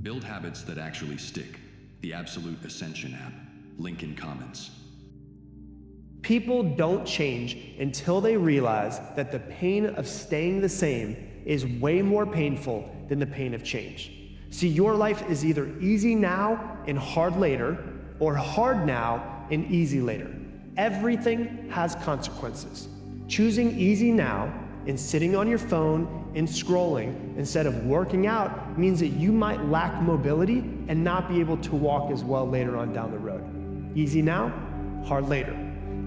Build habits that actually stick. The Absolute Ascension app. Link in comments. People don't change until they realize that the pain of staying the same is way more painful than the pain of change. See, your life is either easy now and hard later, or hard now and easy later. Everything has consequences. Choosing easy now and sitting on your phone and scrolling instead of working out means that you might lack mobility and not be able to walk as well later on down the road. Easy now, hard later.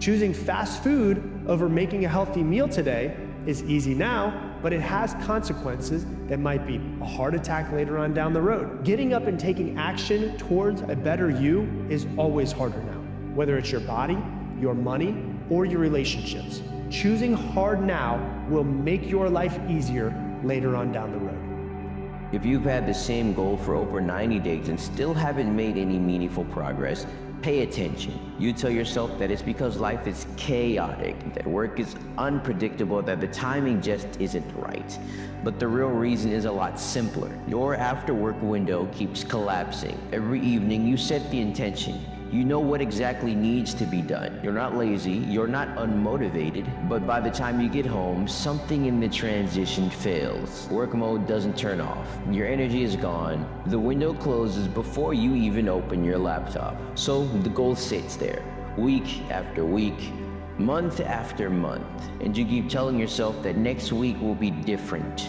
Choosing fast food over making a healthy meal today is easy now, but it has consequences that might be a heart attack later on down the road. Getting up and taking action towards a better you is always harder now, whether it's your body, your money, or your relationships. Choosing hard now will make your life easier later on down the road. If you've had the same goal for over 90 days and still haven't made any meaningful progress, pay attention. You tell yourself that it's because life is chaotic, that work is unpredictable, that the timing just isn't right. But the real reason is a lot simpler. Your after-work window keeps collapsing. Every evening you set the intention. You know what exactly needs to be done. You're not lazy, you're not unmotivated, but by the time you get home, something in the transition fails. Work mode doesn't turn off. Your energy is gone. The window closes before you even open your laptop. So the goal sits there, week after week, month after month, and you keep telling yourself that next week will be different.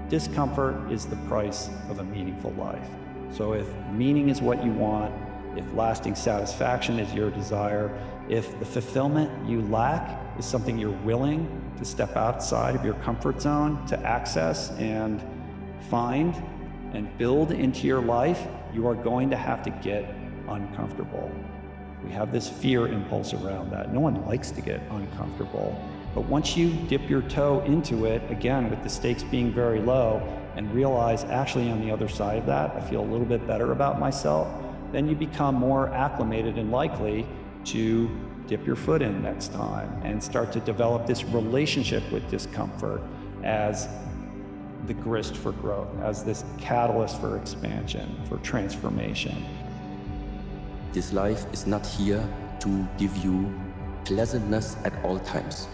Discomfort is the price of a meaningful life. So if meaning is what you want, if lasting satisfaction is your desire, if the fulfillment you lack is something you're willing to step outside of your comfort zone to access and find and build into your life, you are going to have to get uncomfortable. We have this fear impulse around that. No one likes to get uncomfortable. But once you dip your toe into it, again, with the stakes being very low, and realize actually on the other side of that, I feel a little bit better about myself, then you become more acclimated and likely to dip your foot in next time and start to develop this relationship with discomfort as the grist for growth, as this catalyst for expansion, for transformation. This life is not here to give you pleasantness at all times.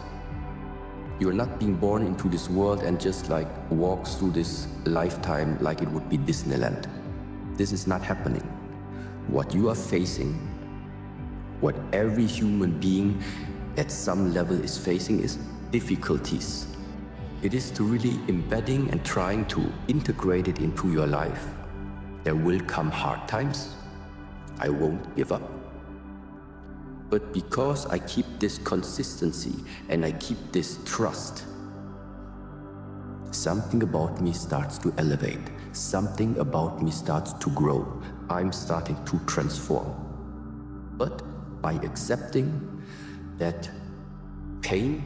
You're not being born into this world and just like walk through this lifetime like it would be Disneyland. This is not happening. What you are facing, what every human being at some level is facing, is difficulties. It is to really embedding and trying to integrate it into your life. There will come hard times. I won't give up. But because I keep this consistency and I keep this trust, something about me starts to elevate. Something about me starts to grow. I'm starting to transform. But by accepting that pain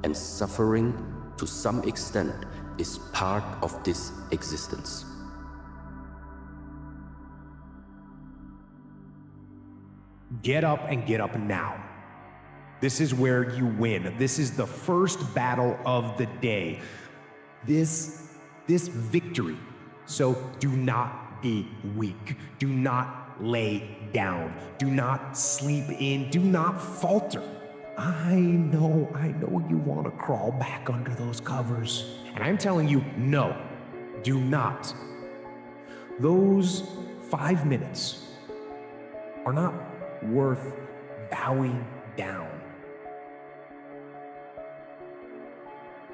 and suffering to some extent is part of this existence. Get up and get up now. This is where you win. This is the first battle of the day. This victory. So do not be weak. Do not lay down. Do not sleep in. Do not falter. I know you want to crawl back under those covers. And I'm telling you, no, do not. Those 5 minutes are not worth bowing down.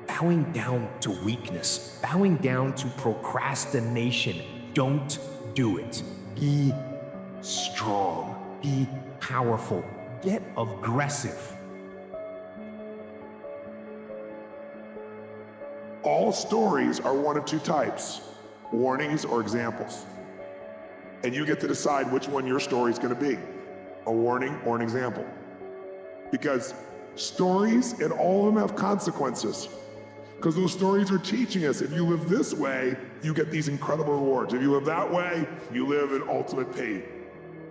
Bowing down to weakness, bowing down to procrastination. Don't do it. Be strong, be powerful, get aggressive. All stories are one of two types, warnings or examples. And you get to decide which one your story is going to be, a warning or an example. Because stories and all of them have consequences. Because those stories are teaching us, if you live this way, you get these incredible rewards. If you live that way, you live in ultimate pain.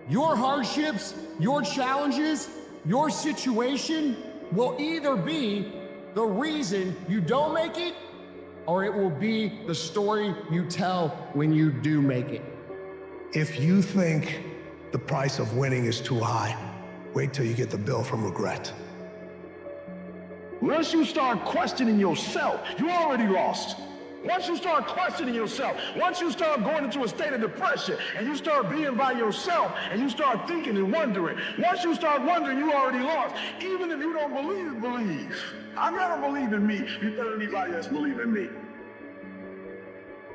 Your hardships, your challenges, your situation will either be the reason you don't make it or it will be the story you tell when you do make it. If you think the price of winning is too high, wait till you get the bill from regret. Once you start questioning yourself, you already lost. Once you start questioning yourself, once you start going into a state of depression and you start being by yourself and you start thinking and wondering, once you start wondering, you already lost. Even if you don't believe. I gotta believe in me. You tell anybody else believe in me.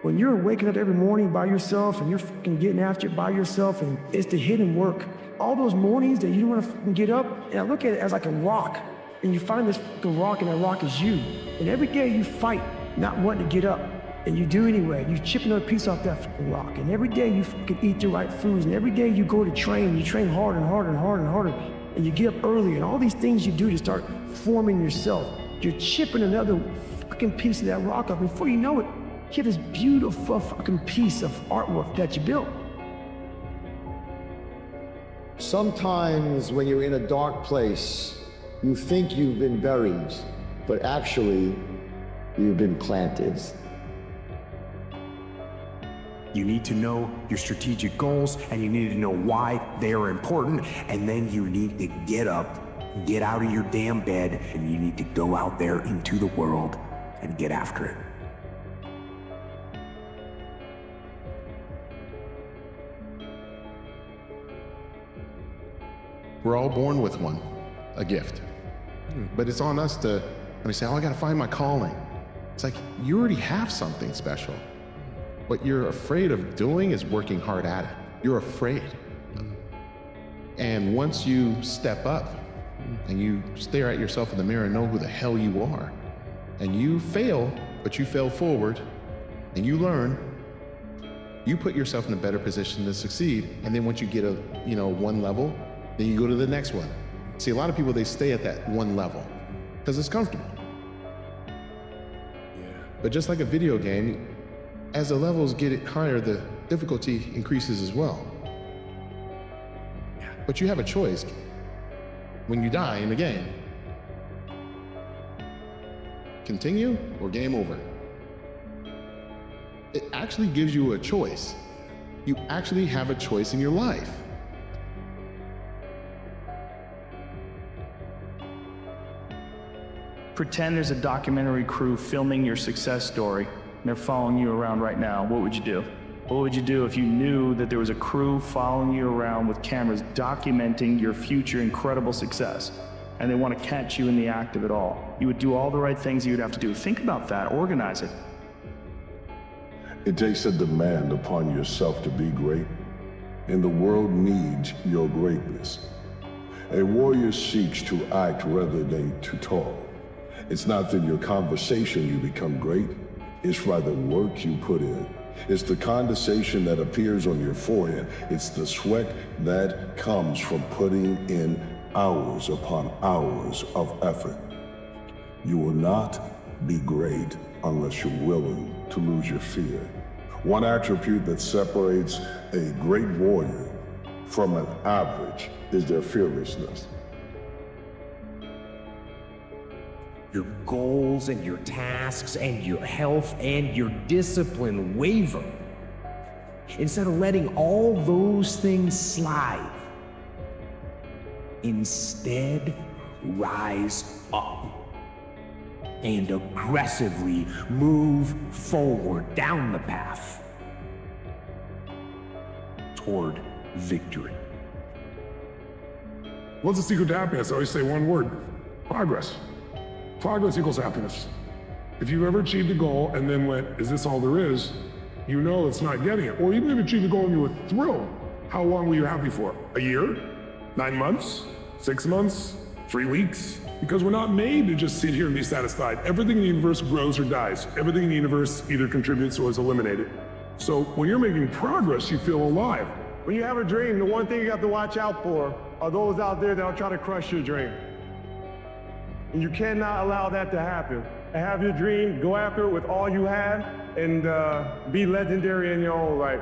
When you're waking up every morning by yourself and you're fucking getting after it by yourself, and it's the hidden work. All those mornings that you don't want to fucking get up, and I look at it as like a rock, and you find this fucking rock, and that rock is you. And every day you fight not wanting to get up, and you do anyway. You chip another piece off that fucking rock, and every day you fucking eat the right foods, and every day you go to train, you train harder and harder and harder and harder, and you get up early, and all these things you do to start forming yourself. You're chipping another fucking piece of that rock up. Before you know it, you have this beautiful fucking piece of artwork that you built. Sometimes when you're in a dark place, you think you've been buried, but actually, you've been planted. You need to know your strategic goals, and you need to know why they are important, and then you need to get up, get out of your damn bed, and you need to go out there into the world and get after it. We're all born with one, a gift. But it's on us to, when we say, oh, I gotta find my calling. It's like, you already have something special. What you're afraid of doing is working hard at it. You're afraid. And once you step up and you stare at yourself in the mirror and know who the hell you are, and you fail, but you fail forward, and you learn, you put yourself in a better position to succeed. And then once you get one level, then you go to the next one. See, a lot of people, they stay at that one level because it's comfortable. But just like a video game, as the levels get higher, the difficulty increases as well. But you have a choice when you die in the game. Continue or game over. It actually gives you a choice. You actually have a choice in your life. Pretend there's a documentary crew filming your success story, and they're following you around right now. What would you do? What would you do if you knew that there was a crew following you around with cameras documenting your future incredible success, and they want to catch you in the act of it all? You would do all the right things you would have to do. Think about that. Organize it. It takes a demand upon yourself to be great, and the world needs your greatness. A warrior seeks to act rather than to talk. It's not through your conversation you become great, it's by the work you put in. It's the condensation that appears on your forehead. It's the sweat that comes from putting in hours upon hours of effort. You will not be great unless you're willing to lose your fear. One attribute that separates a great warrior from an average is their fearlessness. Your goals and your tasks and your health and your discipline waver. Instead of letting all those things slide, instead rise up and aggressively move forward down the path toward victory. What's the secret to happiness? I always say one word: progress. Progress equals happiness. If you've ever achieved a goal and then went, is this all there is? You know it's not getting it. Or even if you achieved a goal and you were thrilled, how long were you happy for? A year? 9 months? 6 months? 3 weeks? Because we're not made to just sit here and be satisfied. Everything in the universe grows or dies. Everything in the universe either contributes or is eliminated. So when you're making progress, you feel alive. When you have a dream, the one thing you have to watch out for are those out there that will try to crush your dream. And you cannot allow that to happen. Have your dream, go after it with all you have, and be legendary in your own right.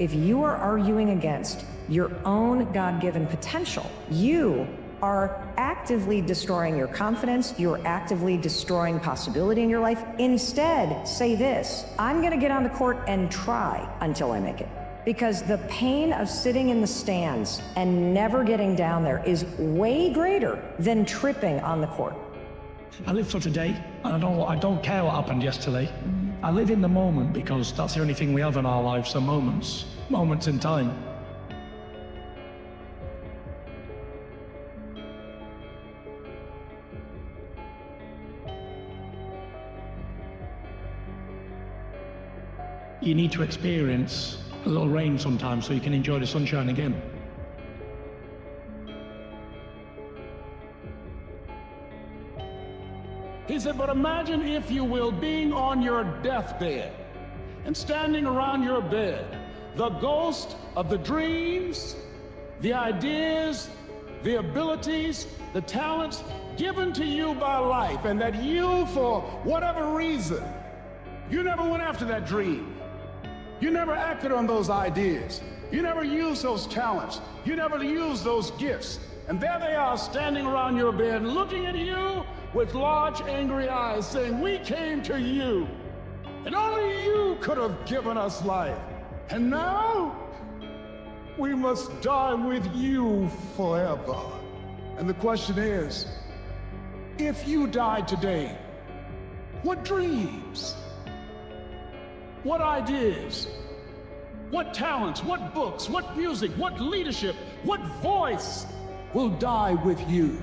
If you are arguing against your own God-given potential, you are actively destroying your confidence, you're actively destroying possibility in your life. Instead, say this: I'm gonna get on the court and try until I make it. Because the pain of sitting in the stands and never getting down there is way greater than tripping on the court. I live for today, and I don't care what happened yesterday. I live in the moment because that's the only thing we have in our lives, are moments in time. You need to experience a little rain sometimes so you can enjoy the sunshine again. He said, but imagine, if you will, being on your deathbed and standing around your bed, the ghost of the dreams, the ideas, the abilities, the talents given to you by life, and that you, for whatever reason, you never went after that dream. You never acted on those ideas. You never used those talents. You never used those gifts. And there they are standing around your bed looking at you with large angry eyes saying, we came to you and only you could have given us life. And now we must die with you forever. And the question is, if you died today, what dreams? What ideas, what talents, what books, what music, what leadership, what voice will die with you?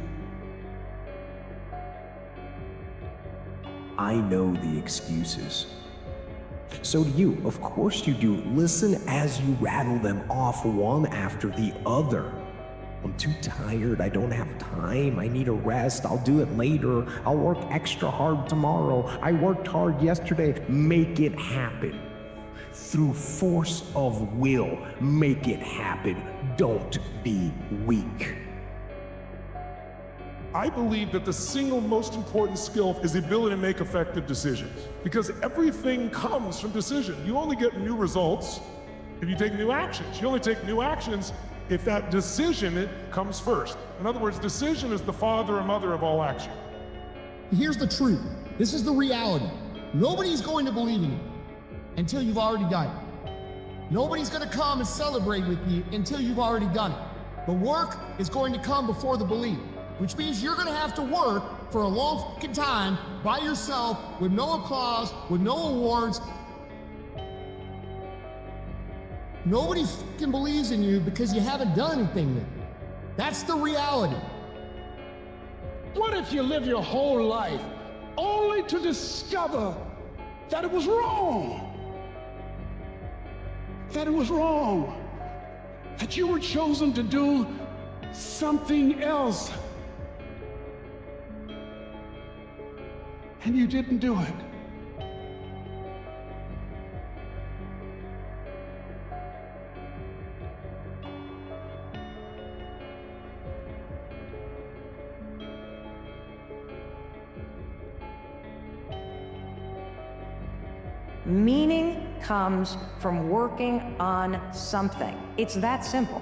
I know the excuses. So do you. Of course you do. Listen as you rattle them off one after the other. I'm too tired. I don't have time. I need a rest. I'll do it later. I'll work extra hard tomorrow. I worked hard yesterday. Make it happen. Through force of will, make it happen. Don't be weak. I believe that the single most important skill is the ability to make effective decisions. Because everything comes from decision. You only get new results if you take new actions. You only take new actions if that decision comes first. In other words, decision is the father and mother of all action. Here's the truth. This is the reality. Nobody's going to believe in you until you've already done it. Nobody's going to come and celebrate with you until you've already done it. The work is going to come before the belief, which means you're going to have to work for a long fucking time by yourself with no applause, with no awards. Nobody fucking believes in you because you haven't done anything yet. That's the reality. What if you live your whole life only to discover that it was wrong? That it was wrong. That you were chosen to do something else. And you didn't do it. Meaning comes from working on something. It's that simple.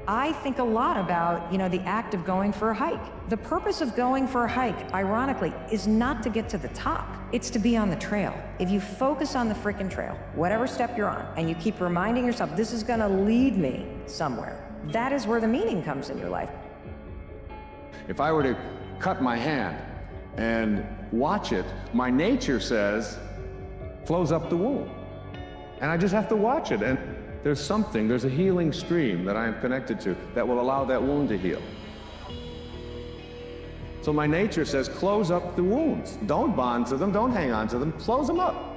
I think a lot about, the act of going for a hike. The purpose of going for a hike, ironically, is not to get to the top. It's to be on the trail. If you focus on the frickin' trail, whatever step you're on, and you keep reminding yourself, this is gonna lead me somewhere, that is where the meaning comes in your life. If I were to cut my hand and watch it, my nature says, flows up the wound. And I just have to watch it. And there's a healing stream that I am connected to that will allow that wound to heal. So my nature says, close up the wounds. Don't bond to them, don't hang on to them, close them up.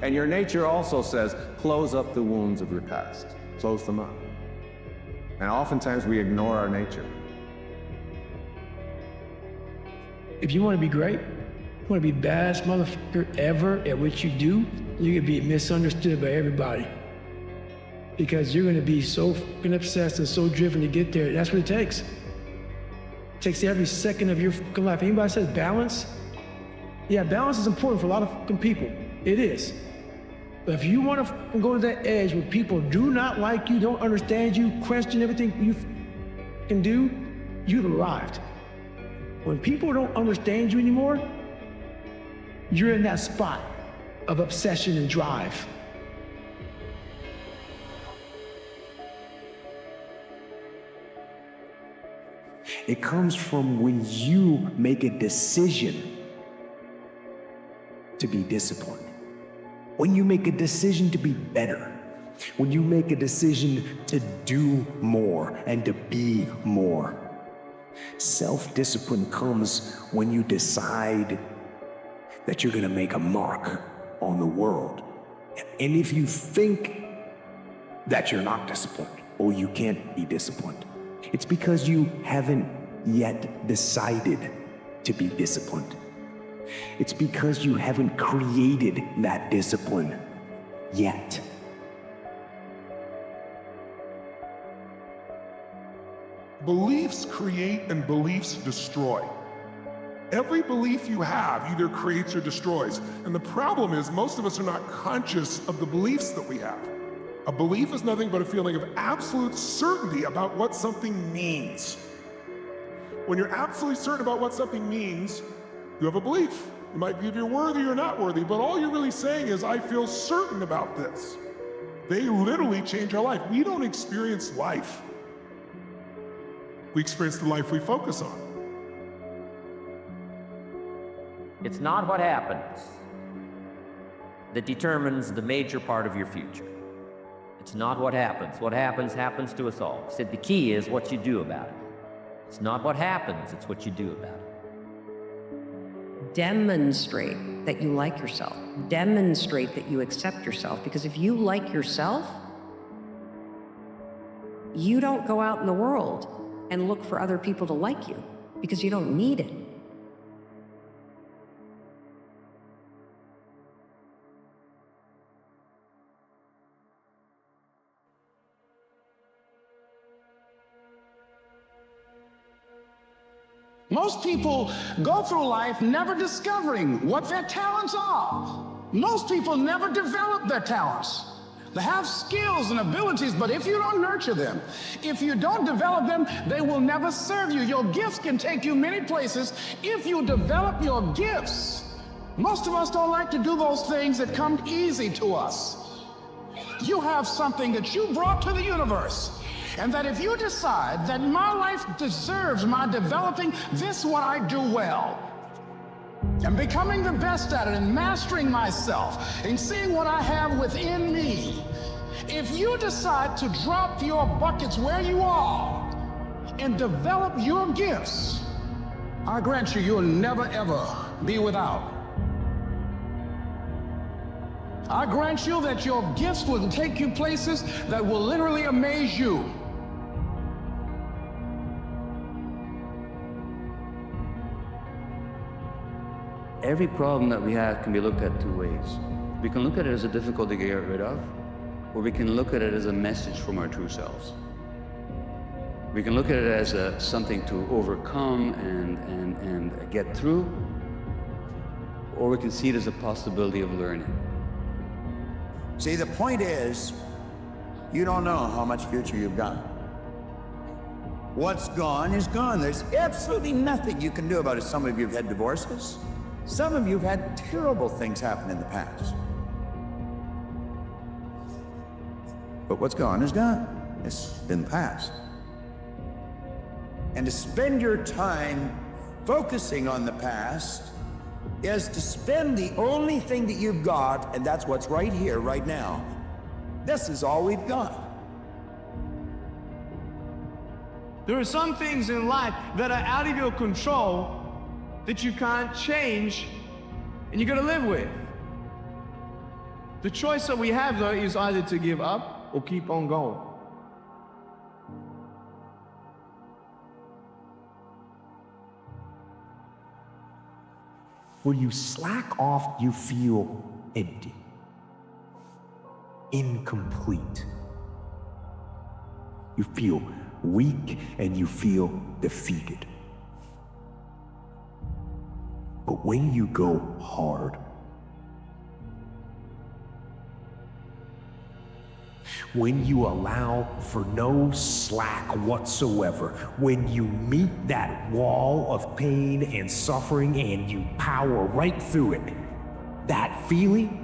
And your nature also says, close up the wounds of your past. Close them up. And oftentimes we ignore our nature. If you want to be great, you want to be the baddest motherfucker ever at what you do, you're going to be misunderstood by everybody. Because you're going to be so fucking obsessed and so driven to get there. That's what it takes. It takes every second of your fucking life. Anybody says balance? Yeah, balance is important for a lot of fucking people. It is. But if you want to go to that edge where people do not like you, don't understand you, question everything you can do, you've arrived. When people don't understand you anymore, you're in that spot of obsession and drive. It comes from when you make a decision to be disciplined. When you make a decision to be better. When you make a decision to do more and to be more. Self-discipline comes when you decide that you're gonna make a mark on the world. And if you think that you're not disciplined or you can't be disciplined, it's because you haven't yet decided to be disciplined. It's because you haven't created that discipline yet. Beliefs create and beliefs destroy. Every belief you have either creates or destroys. And the problem is most of us are not conscious of the beliefs that we have. A belief is nothing but a feeling of absolute certainty about what something means. When you're absolutely certain about what something means, you have a belief. It might be if you're worthy or not worthy, but all you're really saying is, I feel certain about this. They literally change our life. We don't experience life. We experience the life we focus on. It's not what happens that determines the major part of your future. It's not what happens. What happens, happens to us all. Said the key is what you do about it. It's not what happens, it's what you do about it. Demonstrate that you like yourself. Demonstrate that you accept yourself. Because if you like yourself, you don't go out in the world and look for other people to like you, because you don't need it. Most people go through life never discovering what their talents are. Most people never develop their talents. They have skills and abilities, but if you don't nurture them, if you don't develop them, they will never serve you. Your gifts can take you many places if you develop your gifts. Most of us don't like to do those things that come easy to us. You have something that you brought to the universe, and that if you decide that my life deserves my developing this what I do well, and becoming the best at it, and mastering myself, and seeing what I have within me, if you decide to drop your buckets where you are and develop your gifts, I grant you, you'll never ever be without. I grant you that your gifts will take you places that will literally amaze you. Every problem that we have can be looked at two ways. We can look at it as a difficulty to get rid of, or we can look at it as a message from our true selves. We can look at it as something to overcome and get through, or we can see it as a possibility of learning. See, the point is, you don't know how much future you've got. What's gone is gone. There's absolutely nothing you can do about it. Some of you have had divorces. Some of you have had terrible things happen in the past. But what's gone is gone. It's in the past. And to spend your time focusing on the past is to spend the only thing that you've got, and that's what's right here, right now. This is all we've got. There are some things in life that are out of your control that you can't change, and you gotta live with. The choice that we have, though, is either to give up or keep on going. When you slack off, you feel empty, incomplete. You feel weak and you feel defeated. But when you go hard, when you allow for no slack whatsoever, when you meet that wall of pain and suffering and you power right through it, that feeling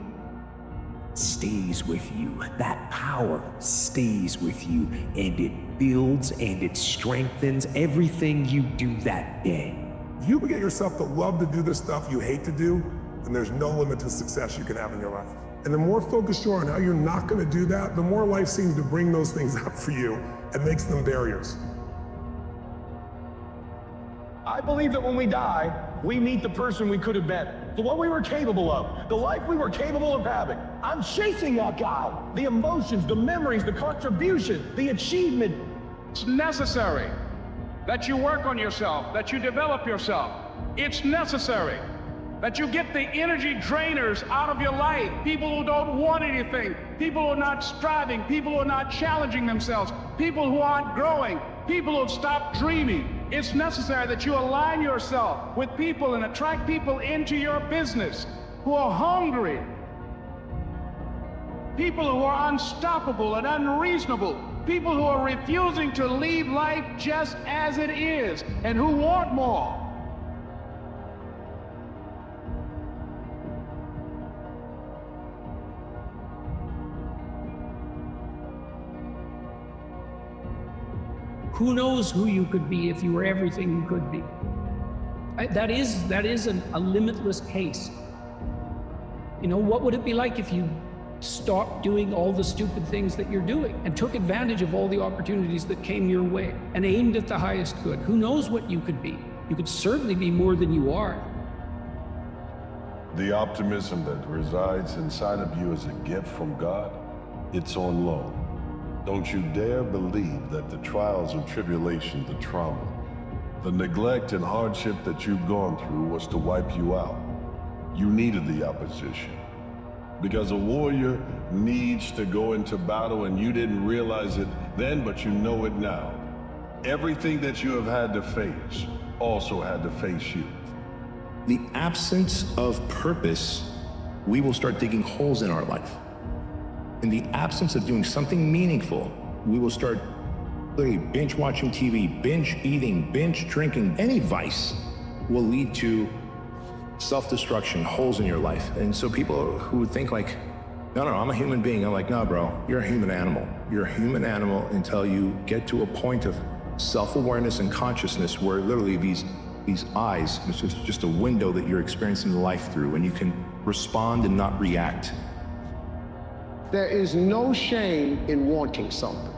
stays with you. That power stays with you, and it builds and it strengthens everything you do that day. If you can get yourself to love to do the stuff you hate to do, then there's no limit to success you can have in your life. And the more focused you are on how you're not going to do that, the more life seems to bring those things up for you and makes them barriers. I believe that when we die, we meet the person we could have been, the one we were capable of, the life we were capable of having. I'm chasing that guy. The emotions, the memories, the contribution, the achievement. It's necessary that you work on yourself, that you develop yourself. It's necessary that you get the energy drainers out of your life. People who don't want anything, people who are not striving, people who are not challenging themselves, people who aren't growing, people who have stopped dreaming. It's necessary that you align yourself with people and attract people into your business who are hungry, people who are unstoppable and unreasonable, people who are refusing to leave life just as it is and who want more. Who knows who you could be if you were everything you could be? That is a limitless case. You know, what would it be like if you stopped doing all the stupid things that you're doing and took advantage of all the opportunities that came your way and aimed at the highest good? Who knows what you could be? You could certainly be more than you are. The optimism that resides inside of you is a gift from God. It's on loan. Don't you dare believe that the trials and tribulations, the trauma, the neglect and hardship that you've gone through was to wipe you out. You needed the opposition. Because a warrior needs to go into battle, and you didn't realize it then, but you know it now. Everything that you have had to face also had to face you. The absence of purpose, we will start digging holes in our life. In the absence of doing something meaningful, we will start literally binge watching TV, binge eating, binge drinking. Any vice will lead to self-destruction, holes in your life. And so people who think like, no, I'm a human being. I'm like, no, bro, you're a human animal. You're a human animal until you get to a point of self-awareness and consciousness where literally these eyes, it's just a window that you're experiencing life through, and you can respond and not react. There is no shame in wanting something.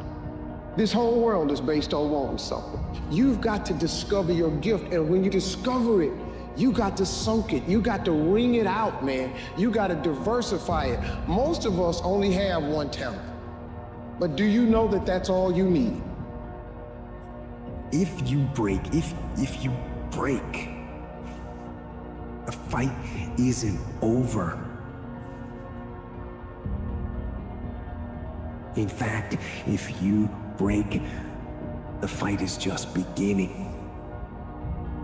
This whole world is based on wanting something. You've got to discover your gift, and when you discover it, you got to soak it. You got to wring it out, man. You got to diversify it. Most of us only have one talent. But do you know that that's all you need? If you break, the fight isn't over. In fact, if you break, the fight is just beginning.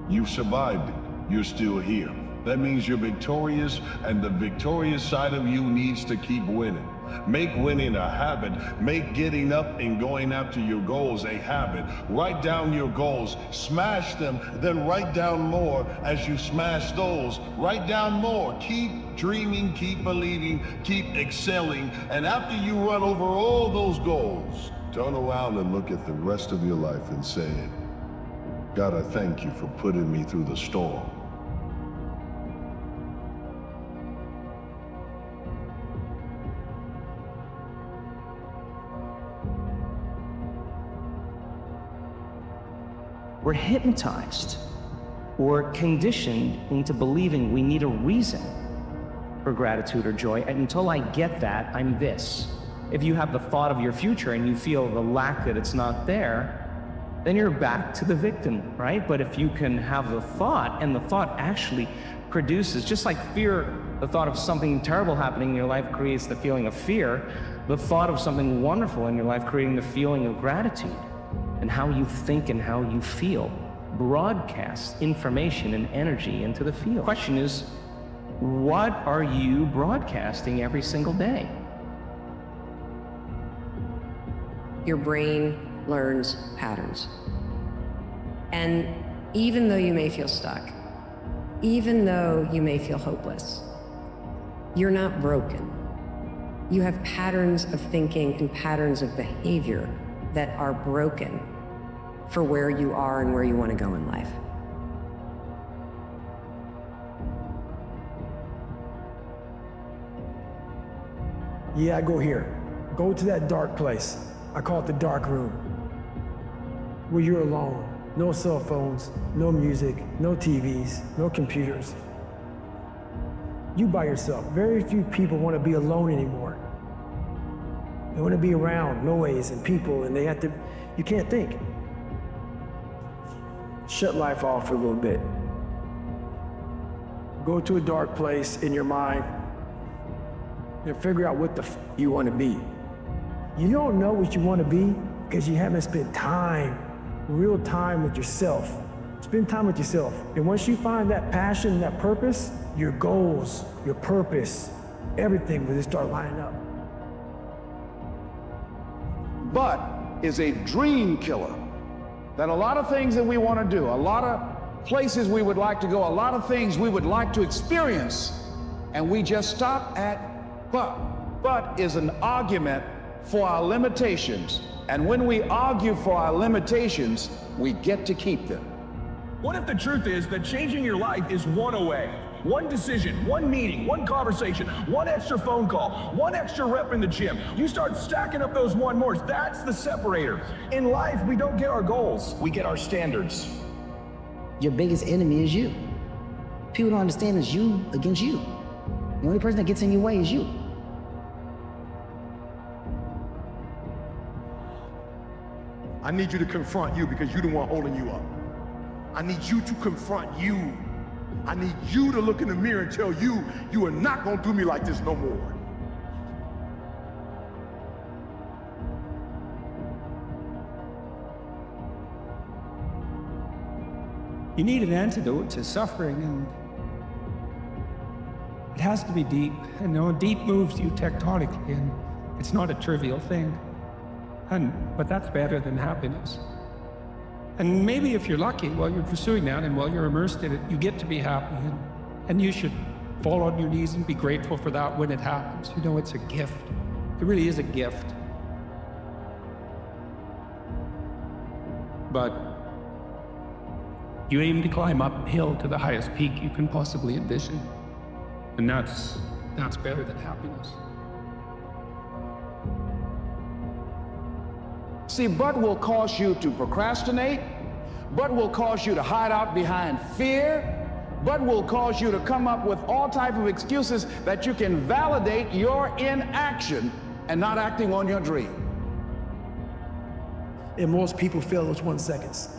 You survived it. You're still here. That means you're victorious, and the victorious side of you needs to keep winning. Make winning a habit. Make getting up and going after your goals a habit. Write down your goals, smash them, then write down more as you smash those. Write down more. Keep dreaming, keep believing, keep excelling, and after you run over all those goals, turn around and look at the rest of your life and say, God, I thank you for putting me through the storm. We're hypnotized or conditioned into believing we need a reason for gratitude or joy, and until I get that, I'm this. If you have the thought of your future and you feel the lack that it's not there, then you're back to the victim, right? But if you can have the thought, and the thought actually produces, just like fear, the thought of something terrible happening in your life creates the feeling of fear, the thought of something wonderful in your life creating the feeling of gratitude. And how you think and how you feel broadcasts information and energy into the field. The question is, what are you broadcasting every single day? your brain learns patterns. And even though you may feel stuck, even though you may feel hopeless, you're not broken. You have patterns of thinking and patterns of behavior that are broken for where you are and where you want to go in life. Yeah, I go here. Go to that dark place. I call it the dark room, where you're alone. No cell phones, no music, no TVs, no computers. You by yourself. Very few people want to be alone anymore. They want to be around noise and people, and you can't think. Shut life off for a little bit. Go to a dark place in your mind and figure out what the you want to be. You don't know what you want to be because you haven't spent time, real time with yourself. Spend time with yourself. And once you find that passion, that purpose, your goals, your purpose, everything will just start lining up. But is a dream killer. That a lot of things that we want to do, a lot of places we would like to go, a lot of things we would like to experience, and we just stop at but. But is an argument for our limitations. And when we argue for our limitations, we get to keep them. What if the truth is that changing your life is one away? One decision, one meeting, one conversation, one extra phone call, one extra rep in the gym. You start stacking up those one mores. That's the separator. In life, we don't get our goals. We get our standards. Your biggest enemy is you. People don't understand it's you against you. The only person that gets in your way is you. I need you to confront you because you're the one holding you up. I need you to confront you. I need you to look in the mirror and tell you, you are not gonna do me like this no more. You need an antidote to suffering, and it has to be deep. And deep moves you tectonically, and it's not a trivial thing. But that's better than happiness. And maybe if you're lucky, while you're pursuing that and while you're immersed in it, you get to be happy. And you should fall on your knees and be grateful for that when it happens. It's a gift. It really is a gift. But you aim to climb uphill to the highest peak you can possibly envision. And that's better than happiness. See, but will cause you to procrastinate, but will cause you to hide out behind fear, but will cause you to come up with all type of excuses that you can validate your inaction and not acting on your dream. And most people fail those 1 seconds.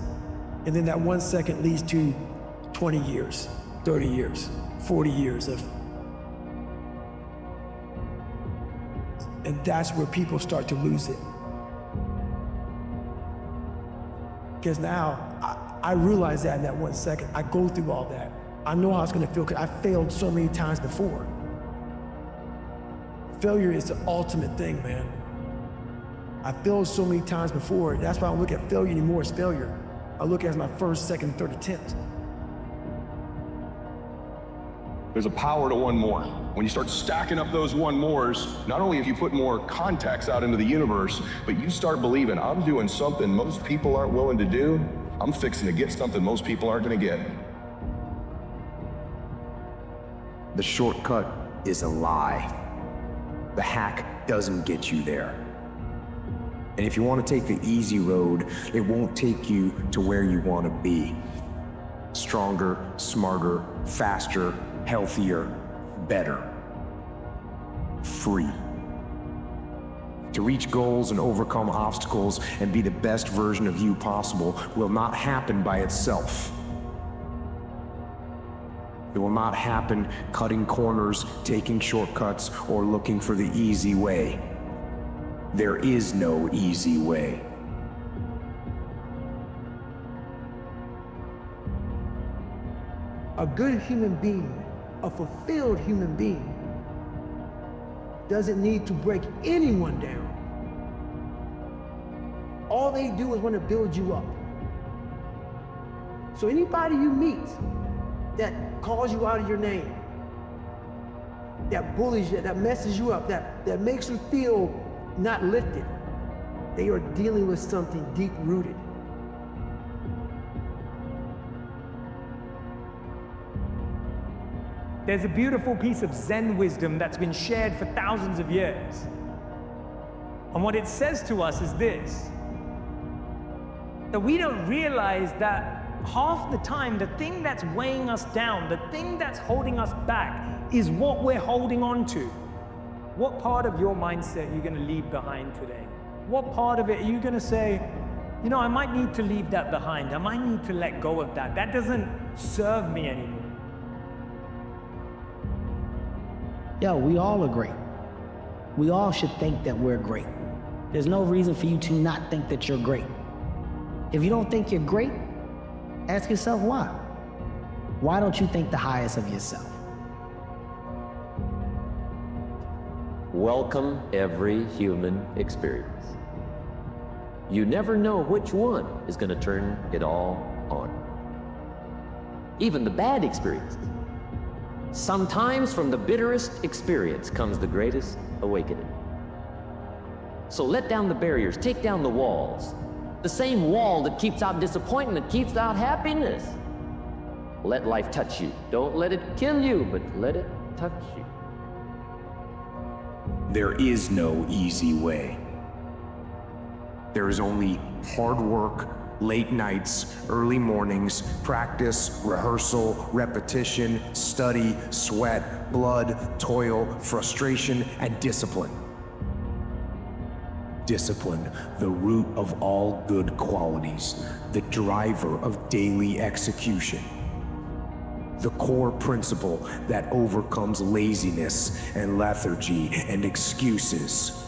And then that 1 second leads to 20 years, 30 years, 40 years of. And that's where people start to lose it. Because now I realize that in that 1 second, I go through all that. I know how it's gonna feel because I failed so many times before. Failure is the ultimate thing, man. I failed so many times before. That's why I don't look at failure anymore as failure. I look at it as my first, second, third attempt. There's a power to one more. When you start stacking up those one mores, not only have you put more contacts out into the universe, but you start believing, I'm doing something most people aren't willing to do. I'm fixing to get something most people aren't going to get. The shortcut is a lie. The hack doesn't get you there. And if you want to take the easy road, it won't take you to where you want to be. Stronger, smarter, faster, healthier, better. Free. To reach goals and overcome obstacles and be the best version of you possible will not happen by itself. It will not happen cutting corners, taking shortcuts, or looking for the easy way. There is no easy way. A good human being, a fulfilled human being, doesn't need to break anyone down all they do is want to build you up. So anybody you meet that calls you out of your name, that bullies you, that messes you up, that makes you feel not lifted, they are dealing with something deep-rooted. There's a beautiful piece of Zen wisdom that's been shared for thousands of years. And what it says to us is this, that we don't realize that half the time, the thing that's weighing us down, the thing that's holding us back, is what we're holding on to. What part of your mindset are you going to leave behind today? What part of it are you going to say, you know, I might need to leave that behind. I might need to let go of that. That doesn't serve me anymore. Yo, we all are great. We all should think that we're great. There's no reason for you to not think that you're great. If you don't think you're great, ask yourself why. Why don't you think the highest of yourself? Welcome every human experience. You never know which one is going to turn it all on. Even the bad experiences. Sometimes from the bitterest experience comes the greatest awakening. So let down the barriers, take down the walls. The same wall that keeps out disappointment keeps out happiness. Let life touch you. Don't let it kill you, but let it touch you. There is no easy way. There is only hard work, late nights, early mornings, practice, rehearsal, repetition, study, sweat, blood, toil, frustration, and discipline. Discipline, the root of all good qualities, the driver of daily execution. The core principle that overcomes laziness and lethargy and excuses.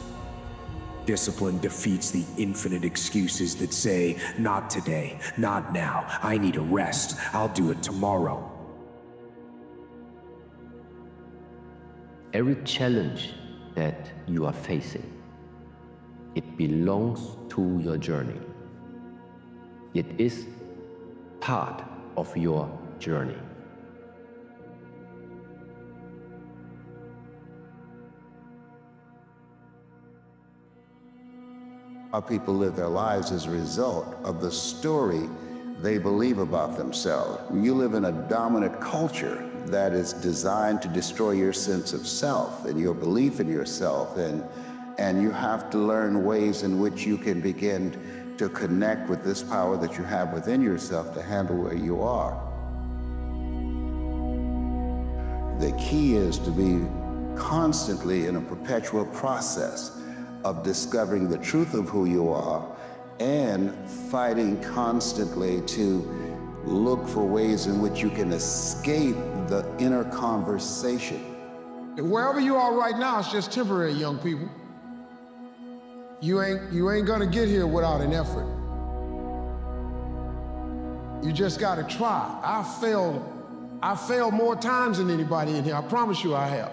Discipline defeats the infinite excuses that say, not today, not now, I need a rest, I'll do it tomorrow. Every challenge that you are facing, it belongs to your journey. It is part of your journey. How people live their lives as a result of the story they believe about themselves. You live in a dominant culture that is designed to destroy your sense of self and your belief in yourself, and you have to learn ways in which you can begin to connect with this power that you have within yourself to handle where you are. The key is to be constantly in a perpetual process of discovering the truth of who you are and fighting constantly to look for ways in which you can escape the inner conversation. And wherever you are right now, it's just temporary, young people. You ain't gonna get here without an effort. You just gotta try. I failed more times than anybody in here. I promise you I have.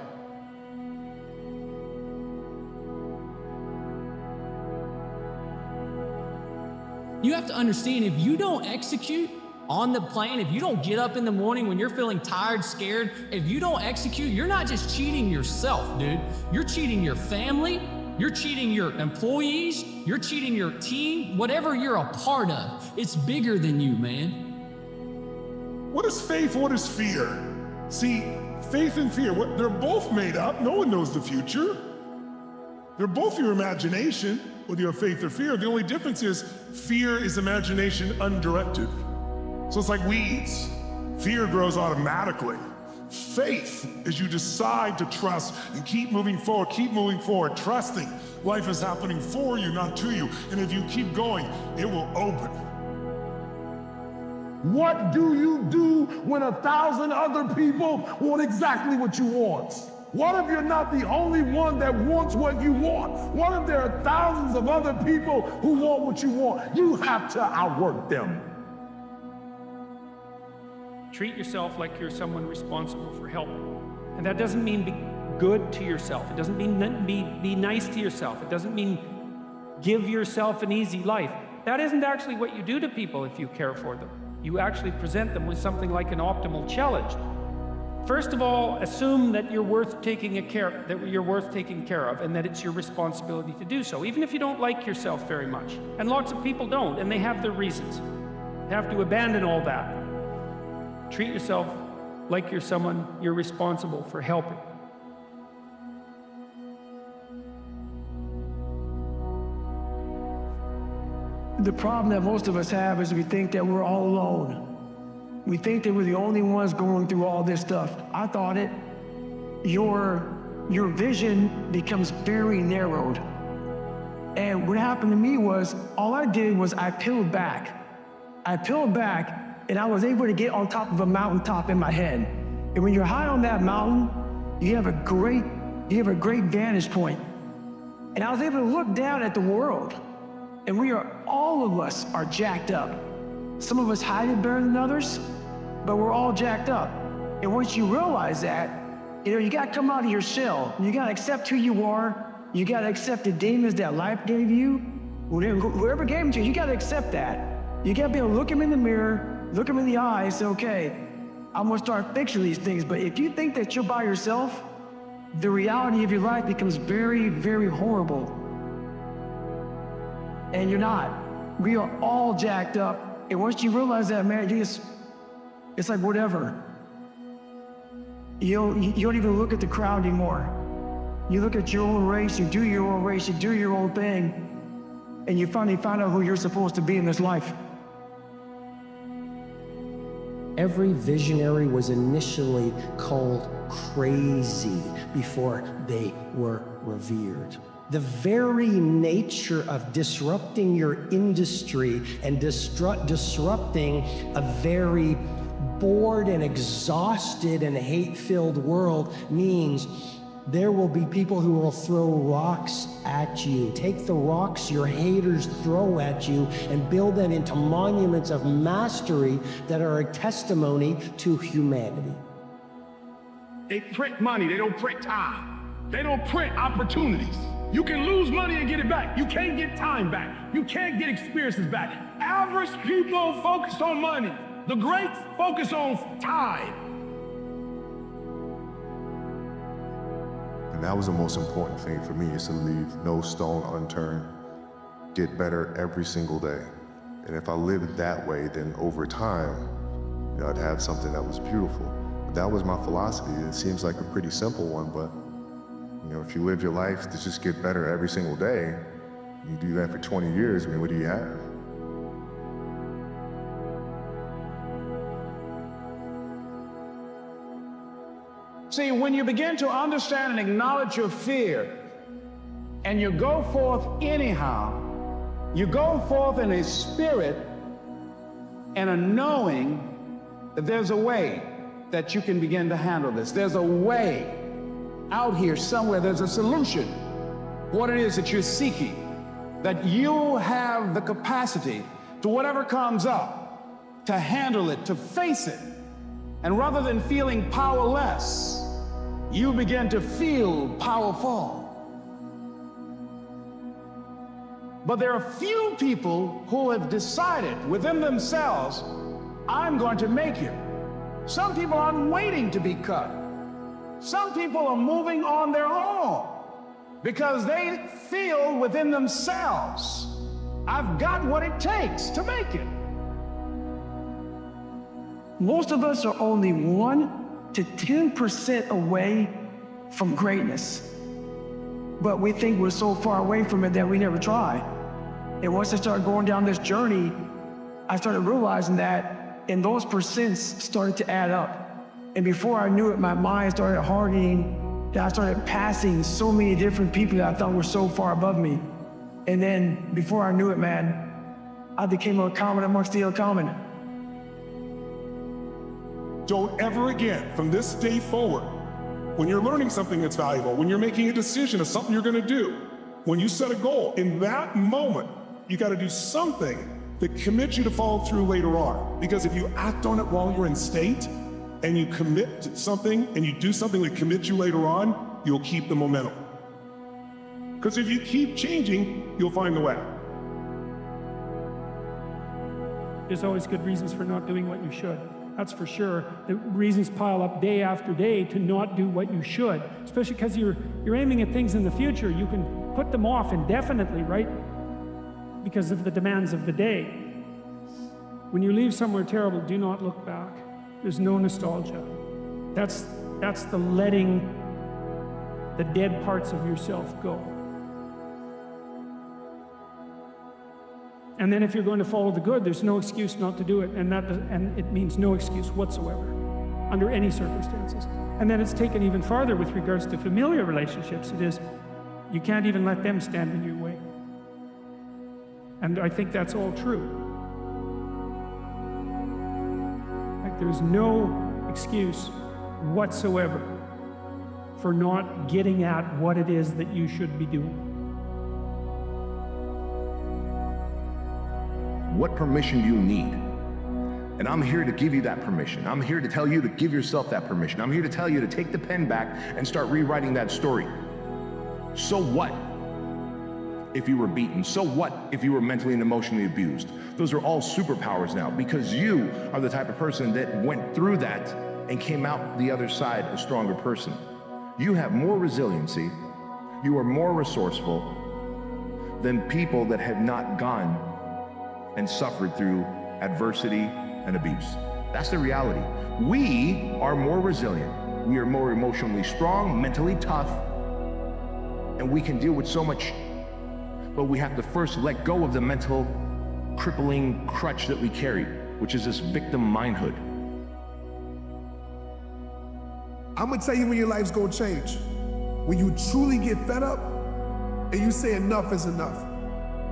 You have to understand, if you don't execute on the plan, if you don't get up in the morning when you're feeling tired, scared, if you don't execute, you're not just cheating yourself, dude. You're cheating your family, you're cheating your employees, you're cheating your team, whatever you're a part of. It's bigger than you, man. What is faith? What is fear? See, faith and fear, they're both made up. No one knows the future. They're both your imagination, whether you have faith or fear. The only difference is fear is imagination undirected. So it's like weeds. Fear grows automatically. Faith is you decide to trust and keep moving forward, trusting life is happening for you, not to you. And if you keep going, it will open. What do you do when 1,000 other people want exactly what you want? What if you're not the only one that wants what you want? What if there are thousands of other people who want what you want? You have to outwork them. Treat yourself like you're someone responsible for helping. And that doesn't mean be good to yourself. It doesn't mean be nice to yourself. It doesn't mean give yourself an easy life. That isn't actually what you do to people if you care for them. You actually present them with something like an optimal challenge. First of all, assume that you're worth taking care of, and that it's your responsibility to do so, even if you don't like yourself very much. And lots of people don't, and they have their reasons. You have to abandon all that. Treat yourself like you're someone you're responsible for helping. The problem that most of us have is we think that we're all alone. We think that we're the only ones going through all this stuff. I thought it. Your vision becomes very narrowed. And what happened to me was, all I did was I peeled back. And I was able to get on top of a mountaintop in my head. And when you're high on that mountain, you have a great vantage point. And I was able to look down at the world. And all of us are jacked up. Some of us hide it better than others, but we're all jacked up. And once you realize that, you gotta come out of your shell. You gotta accept who you are. You gotta accept the demons that life gave you. Whoever gave them to you, you gotta accept that. You gotta be able to look them in the mirror, look them in the eye, and say, okay, I'm gonna start fixing these things. But if you think that you're by yourself, the reality of your life becomes very, very horrible. And you're not. We are all jacked up. And once you realize that, man, it's like whatever. You don't even look at the crowd anymore. You look at your own race, you do your own race, you do your own thing, and you finally find out who you're supposed to be in this life. Every visionary was initially called crazy before they were revered. The very nature of disrupting your industry and disrupting a very bored and exhausted and hate-filled world means there will be people who will throw rocks at you. Take the rocks your haters throw at you and build them into monuments of mastery that are a testimony to humanity. They print money, they don't print time. They don't print opportunities. You can lose money and get it back. You can't get time back. You can't get experiences back. Average people focus on money. The greats focus on time. And that was the most important thing for me, is to leave no stone unturned, get better every single day. And if I lived that way, then over time, I'd have something that was beautiful. But that was my philosophy. It seems like a pretty simple one, but if you live your life to just get better every single day, you do that for 20 years, what do you have? See, when you begin to understand and acknowledge your fear, and you go forth anyhow, you go forth in a spirit and a knowing that there's a way that you can begin to handle this. There's a way out here somewhere, there's a solution. What it is that you're seeking, that you have the capacity to whatever comes up, to handle it, to face it. And rather than feeling powerless, you begin to feel powerful. But there are few people who have decided within themselves, I'm going to make it. Some people aren't waiting to be cut. Some people are moving on their own because they feel within themselves, I've got what it takes to make it. Most of us are only 1 to 10% away from greatness. But we think we're so far away from it that we never try. And once I started going down this journey, I started realizing that, and those percents started to add up. And before I knew it, my mind started hardening, that I started passing so many different people that I thought were so far above me. And then before I knew it, man, I became a common amongst the uncommon. Don't ever again, from this day forward, when you're learning something that's valuable, when you're making a decision of something you're gonna do, when you set a goal, in that moment, you gotta do something that commits you to follow through later on. Because if you act on it while you're in state, and you commit to something, and you do something that commits you later on, you'll keep the momentum. Because if you keep changing, you'll find the way. There's always good reasons for not doing what you should. That's for sure. The reasons pile up day after day to not do what you should, especially because you're aiming at things in the future. You can put them off indefinitely, right? Because of the demands of the day. When you leave somewhere terrible, do not look back. There's no nostalgia. That's the letting the dead parts of yourself go. And then if you're going to follow the good, there's no excuse not to do it, and it means no excuse whatsoever, under any circumstances. And then it's taken even farther with regards to familiar relationships. It is, you can't even let them stand in your way. And I think that's all true. Like, there's no excuse whatsoever for not getting at what it is that you should be doing. What permission do you need? And I'm here to give you that permission. I'm here to tell you to give yourself that permission. I'm here to tell you to take the pen back and start rewriting that story. So what if you were beaten? So what if you were mentally and emotionally abused? Those are all superpowers now, because you are the type of person that went through that and came out the other side a stronger person. You have more resiliency, you are more resourceful than people that have not gone and suffered through adversity and abuse. That's the reality. We are more resilient. We are more emotionally strong, mentally tough, and we can deal with so much, but we have to first let go of the mental crippling crutch that we carry, which is this victim mindhood. I'm gonna tell you when your life's gonna change. When you truly get fed up and you say enough is enough.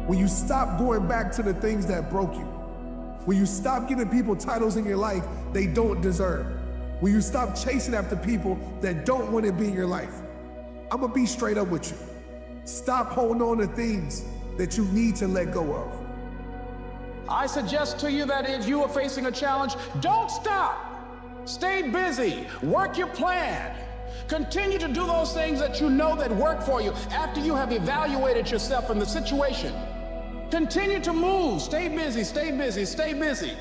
When you stop going back to the things that broke you. When you stop giving people titles in your life they don't deserve. When you stop chasing after people that don't want to be in your life. I'm gonna be straight up with you. Stop holding on to things that you need to let go of. I suggest to you that if you are facing a challenge, don't stop. Stay busy, work your plan. Continue to do those things that you know that work for you after you have evaluated yourself in the situation. Continue to move, stay busy, stay busy, stay busy.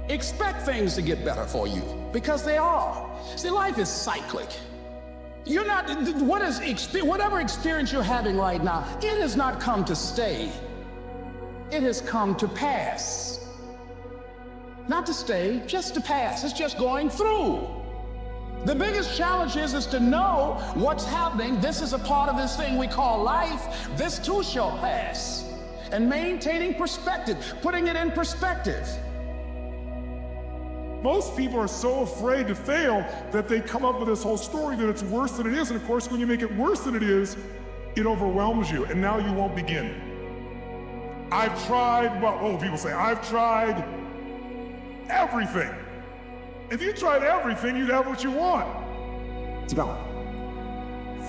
Expect things to get better for you, because they are. See, life is cyclic. You're not, whatever experience you're having right now, it has not come to stay. It has come to pass. Not to stay, just to pass. It's just going through. The biggest challenge is to know what's happening. This is a part of this thing we call life. This too shall pass. And maintaining perspective, putting it in perspective. Most people are so afraid to fail that they come up with this whole story that it's worse than it is. And of course, when you make it worse than it is, it overwhelms you, and now you won't begin. I've tried, well, people say, I've tried everything. If you tried everything, you'd have what you want. It's about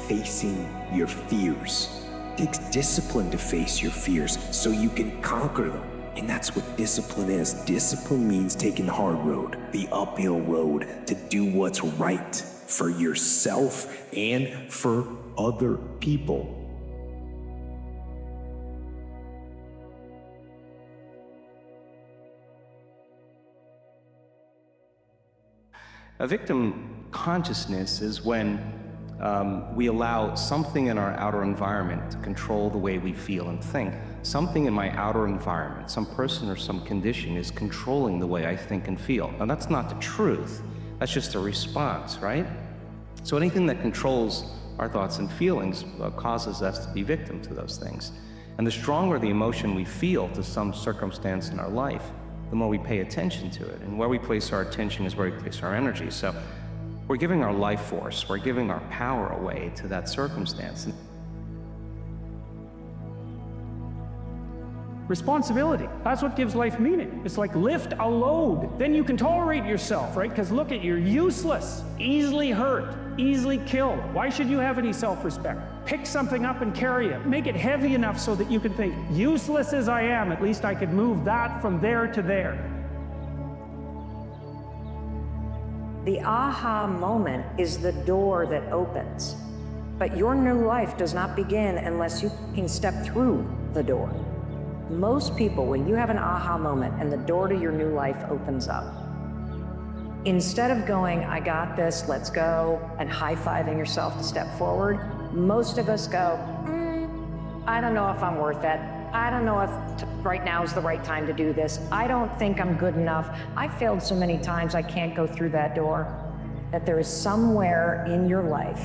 facing your fears. It takes discipline to face your fears so you can conquer them. And that's what discipline is. Discipline means taking the hard road, the uphill road, to do what's right for yourself and for other people. A victim consciousness is when we allow something in our outer environment to control the way we feel and think. Something in my outer environment, some person or some condition, is controlling the way I think and feel. Now, that's not the truth. That's just a response, right? So anything that controls our thoughts and feelings causes us to be victim to those things. And the stronger the emotion we feel to some circumstance in our life, the more we pay attention to it. And where we place our attention is where we place our energy. So we're giving our life force, we're giving our power away to that circumstance. Responsibility. That's what gives life meaning. It's like lift a load. Then you can tolerate yourself, right? Because look at, you're useless, easily hurt, easily killed. Why should you have any self-respect? Pick something up and carry it. Make it heavy enough so that you can think, useless as I am, at least I could move that from there to there. The aha moment is the door that opens. But your new life does not begin unless you can step through the door. Most people, when you have an aha moment and the door to your new life opens up, instead of going, I got this, let's go, and high-fiving yourself to step forward, most of us go, I don't know if I'm worth it. I don't know if right now is the right time to do this. I don't think I'm good enough. I failed so many times I can't go through that door. That there is somewhere in your life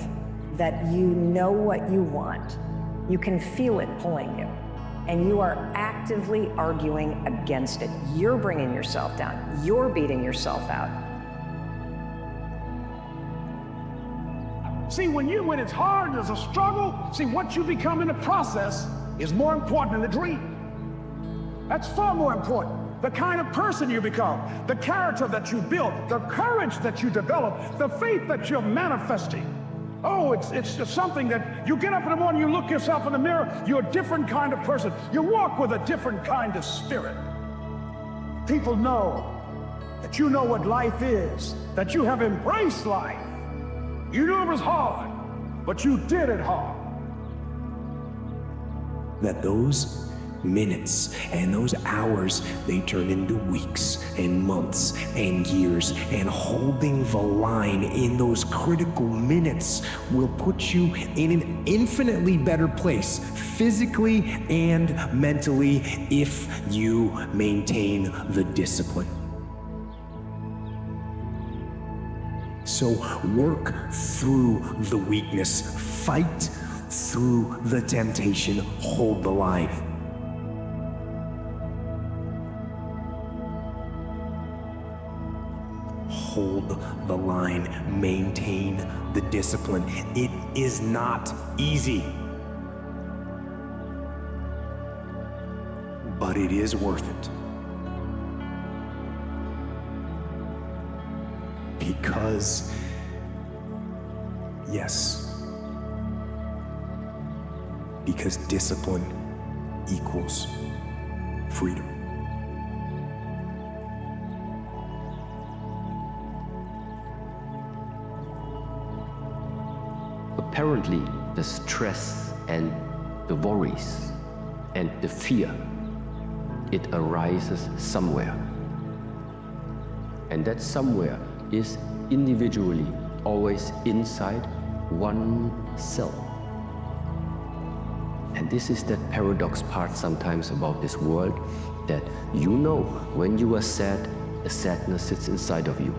that you know what you want. You can feel it pulling you. And you are actively arguing against it. You're bringing yourself down. You're beating yourself out. See, when it's hard, there's a struggle, see, what you become in the process is more important than the dream. That's far more important. The kind of person you become, the character that you build, the courage that you develop, the faith that you're manifesting. Oh, it's just something that you get up in the morning, you look yourself in the mirror, you're a different kind of person. You walk with a different kind of spirit. People know that you know what life is, that you have embraced life. You knew it was hard, but you did it hard. That those minutes and those hours, they turn into weeks and months and years, and holding the line in those critical minutes will put you in an infinitely better place, physically and mentally, if you maintain the discipline. So work through the weakness, fight through the temptation, hold the line. Hold the line, maintain the discipline. It is not easy, but it is worth it. Because, yes, because discipline equals freedom. Apparently, the stress and the worries and the fear, it arises somewhere. And that somewhere is individually always inside one cell. And this is that paradox part sometimes about this world, that you know when you are sad, a sadness sits inside of you.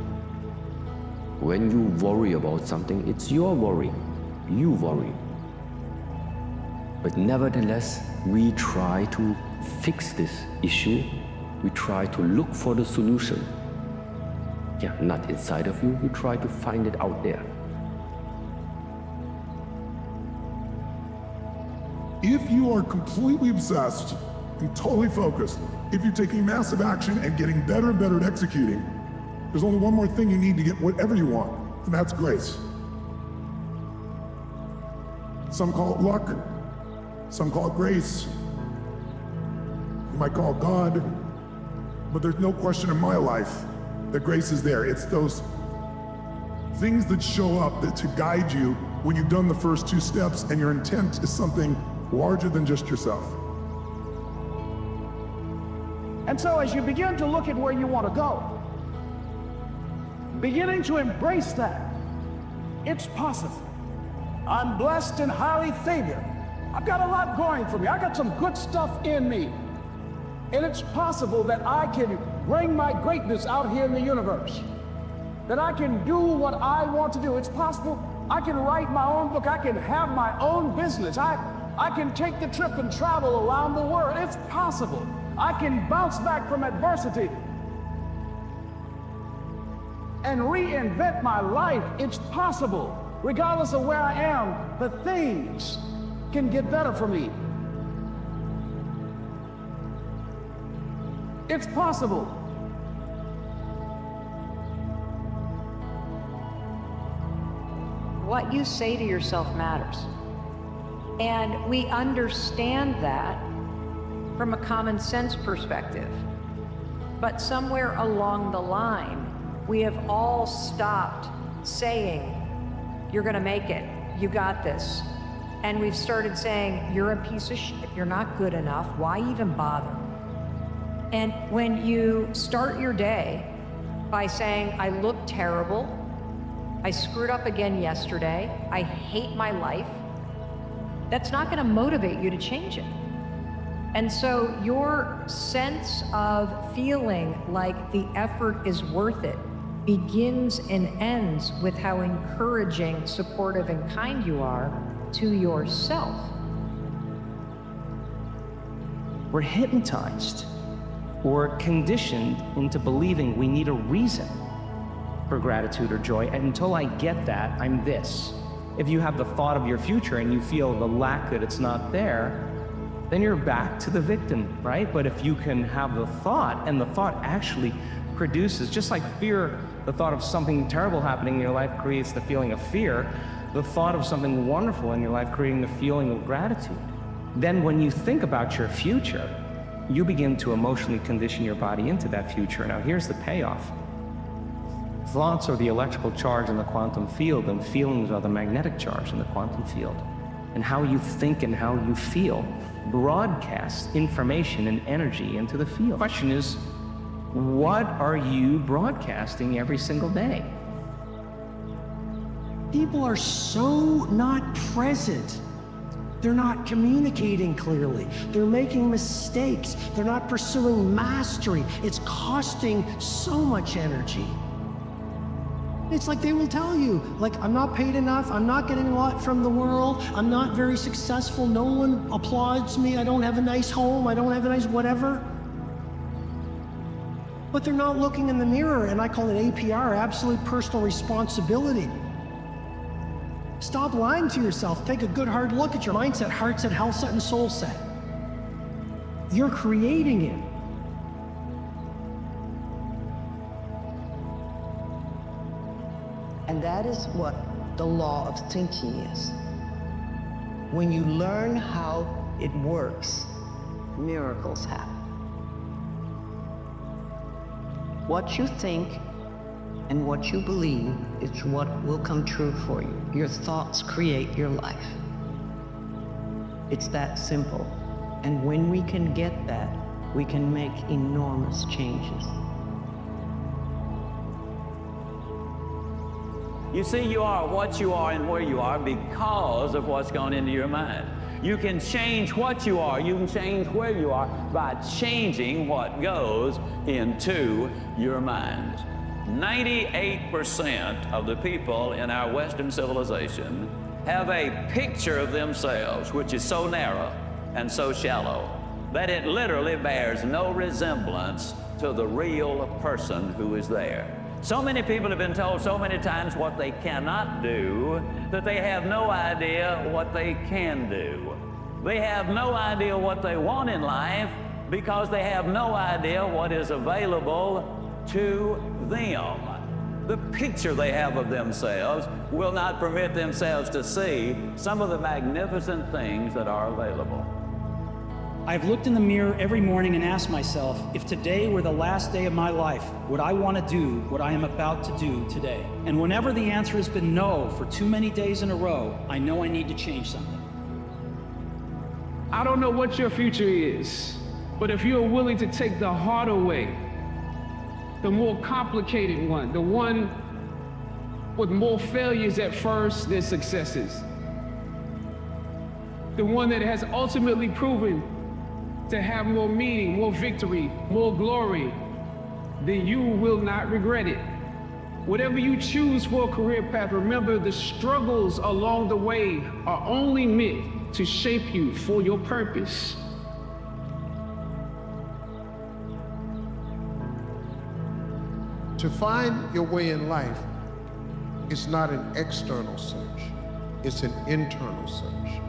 When you worry about something, it's your worry. You worry. But nevertheless, we try to fix this issue. We try to look for the solution. Yeah, not inside of you. You try to find it out there. If you are completely obsessed and totally focused, if you're taking massive action and getting better and better at executing, there's only one more thing you need to get whatever you want, and that's grace. Some call it luck, some call it grace. You might call it God, but there's no question in my life that grace is there. It's those things that show up to guide you when you've done the first two steps and your intent is something larger than just yourself. And so as you begin to look at where you want to go, beginning to embrace that, it's possible. I'm blessed and highly favored. I've got a lot going for me. I got some good stuff in me. And it's possible that I can bring my greatness out here in the universe. That I can do what I want to do. It's possible I can write my own book. I can have my own business. I can take the trip and travel around the world. It's possible. I can bounce back from adversity and reinvent my life. It's possible. Regardless of where I am, the things can get better for me. It's possible. What you say to yourself matters. And we understand that from a common sense perspective. But somewhere along the line, we have all stopped saying, you're gonna make it. you got this. And we've started saying, you're a piece of shit, you're not good enough, why even bother? And when you start your day by saying, I look terrible, I screwed up again yesterday, I hate my life, that's not gonna motivate you to change it. And so your sense of feeling like the effort is worth it begins and ends with how encouraging, supportive, and kind you are to yourself. We're hypnotized or conditioned into believing we need a reason for gratitude or joy, and until I get that, I'm this. If you have the thought of your future and you feel the lack that it's not there, then you're back to the victim, right? But if you can have the thought, and the thought actually produces, just like fear, the thought of something terrible happening in your life creates the feeling of fear, the thought of something wonderful in your life creating the feeling of gratitude. Then when you think about your future, you begin to emotionally condition your body into that future. Now here's the payoff. Thoughts are the electrical charge in the quantum field, and feelings are the magnetic charge in the quantum field. And how you think and how you feel broadcasts information and energy into the field. The question is, what are you broadcasting every single day? People are so not present. They're not communicating clearly. They're making mistakes. They're not pursuing mastery. It's costing so much energy. It's like they will tell you, like, I'm not paid enough, I'm not getting a lot from the world, I'm not very successful, no one applauds me, I don't have a nice home, I don't have a nice whatever. But they're not looking in the mirror, and I call it APR, absolute personal responsibility. Stop lying to yourself. Take a good hard look at your mindset, heart set, health set, and soul set. You're creating it. And that is what the law of thinking is. When you learn how it works, miracles happen. What you think and what you believe is what will come true for you. Your thoughts create your life. It's that simple. And when we can get that, we can make enormous changes. You see, you are what you are and where you are because of what's gone into your mind. You can change what you are, you can change where you are by changing what goes into your mind. 98% of the people in our Western civilization have a picture of themselves which is so narrow and so shallow that it literally bears no resemblance to the real person who is there. So many people have been told so many times what they cannot do that they have no idea what they can do. They have no idea what they want in life because they have no idea what is available to them. The picture they have of themselves will not permit themselves to see some of the magnificent things that are available. I've looked in the mirror every morning and asked myself, if today were the last day of my life, would I want to do what I am about to do today? And whenever the answer has been no for too many days in a row, I know I need to change something. I don't know what your future is, but if you're willing to take the harder way, the more complicated one, the one with more failures at first than successes, the one that has ultimately proven to have more meaning, more victory, more glory, then you will not regret it. Whatever you choose for a career path, remember the struggles along the way are only meant to shape you for your purpose. To find your way in life is not an external search, it's an internal search.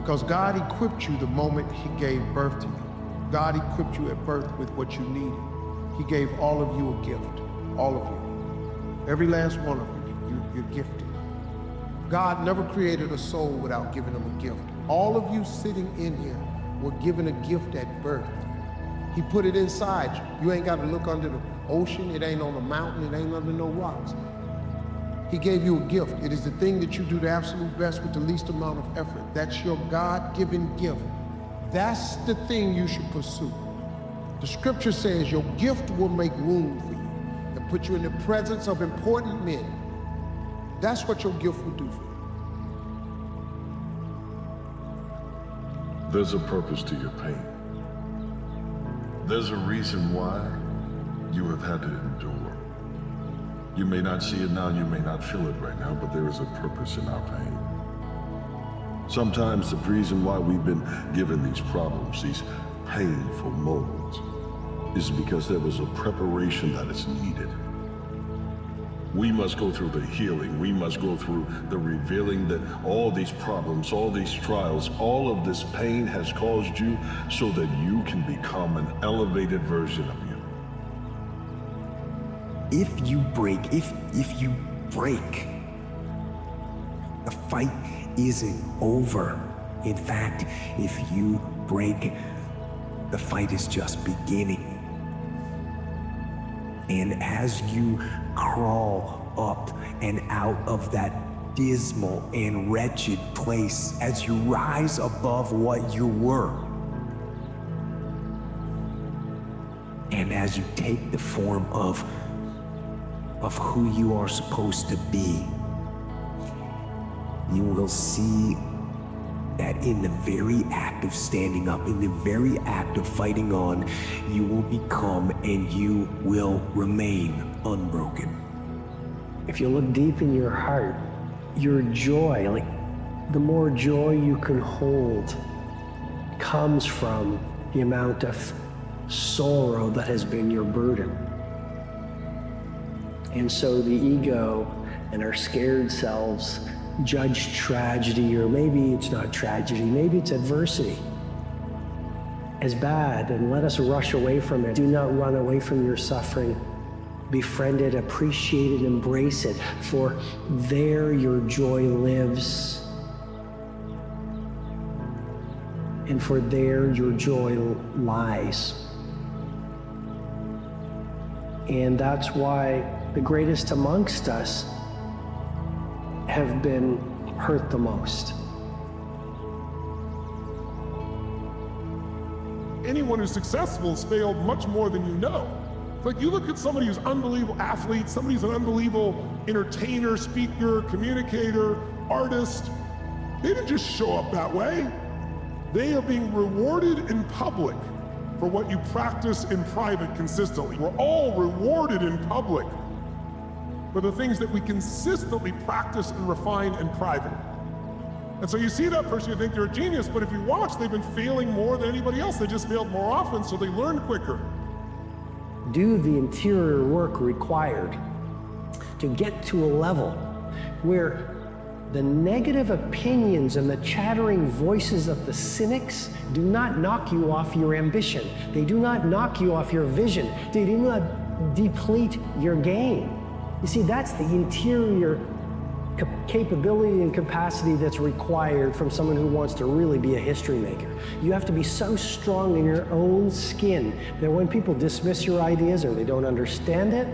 Because God equipped you the moment He gave birth to you. God equipped you at birth with what you needed. He gave all of you a gift, all of you. Every last one of you, you're gifted. God never created a soul without giving them a gift. All of you sitting in here were given a gift at birth. He put it inside you. You ain't got to look under the ocean. It ain't on a mountain. It ain't under no rocks. He gave you a gift. It is the thing that you do the absolute best with the least amount of effort. That's your God-given gift. That's the thing you should pursue. The scripture says your gift will make room for you and put you in the presence of important men. That's what your gift will do for you. There's a purpose to your pain. There's a reason why you have had to endure. You may not see it now, you may not feel it right now, but there is a purpose in our pain. Sometimes the reason why we've been given these problems, these painful moments, is because there was a preparation that is needed. We must go through the healing. We must go through the revealing that all these problems, all these trials, all of this pain has caused you so that you can become an elevated version of you. If you break, the fight isn't over. In fact, if you break, the fight is just beginning. And as you crawl up and out of that dismal and wretched place, as you rise above what you were, and as you take the form of who you are supposed to be, you will see that in the very act of standing up, in the very act of fighting on, you will become and you will remain unbroken. If you look deep in your heart, your joy, like the more joy you can hold, comes from the amount of sorrow that has been your burden. And so the ego and our scared selves judge tragedy, or maybe it's not tragedy, maybe it's adversity, as bad, and let us rush away from it. Do not run away from your suffering. Befriend it, appreciate it, embrace it, for there your joy lives. And for there your joy lies. And that's why the greatest amongst us have been hurt the most. Anyone who's successful has failed much more than you know. Like, you look at somebody who's an unbelievable athlete, somebody who's an unbelievable entertainer, speaker, communicator, artist. They didn't just show up that way. They are being rewarded in public for what you practice in private consistently. We're all rewarded in public for the things that we consistently practice and refine in private. And so you see that person, you think they're a genius, but if you watch, they've been failing more than anybody else. They just failed more often, so they learn quicker. Do the interior work required to get to a level where the negative opinions and the chattering voices of the cynics do not knock you off your ambition. They do not knock you off your vision. They do not deplete your game. You see, that's the interior capability and capacity that's required from someone who wants to really be a history maker. You have to be so strong in your own skin that when people dismiss your ideas, or they don't understand it,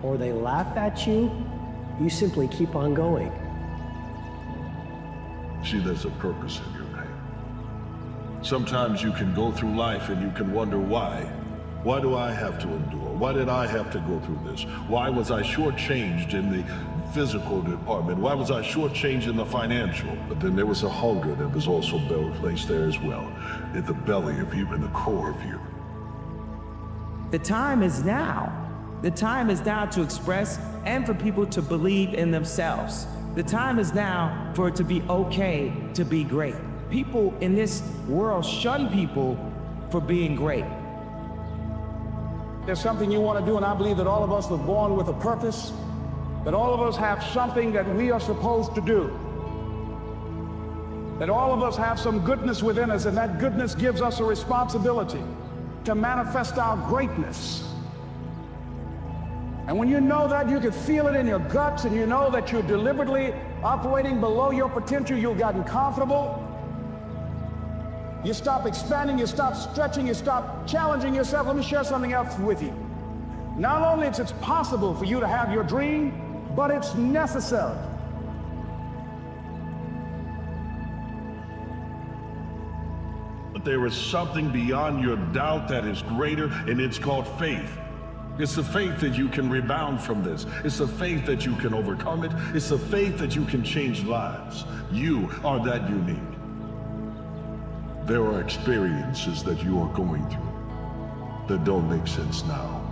or they laugh at you, you simply keep on going. See, there's a purpose in your pain. Sometimes you can go through life and you can wonder why. Why do I have to endure? Why did I have to go through this? Why was I shortchanged in the physical department? Why was I shortchanged in the financial? But then there was a hunger that was also placed there as well, in the belly of you, in the core of you. The time is now. The time is now to express and for people to believe in themselves. The time is now for it to be okay to be great. People in this world shun people for being great. There's something you want to do, and I believe that all of us were born with a purpose, that all of us have something that we are supposed to do, that all of us have some goodness within us, and that goodness gives us a responsibility to manifest our greatness. And when you know that, you can feel it in your guts, and you know that you're deliberately operating below your potential, you've gotten comfortable. You stop expanding, you stop stretching, you stop challenging yourself. Let me share something else with you. Not only is it possible for you to have your dream, but it's necessary. But there is something beyond your doubt that is greater, and it's called faith. It's the faith that you can rebound from this. It's the faith that you can overcome it. It's the faith that you can change lives. You are that unique. There are experiences that you are going through that don't make sense now.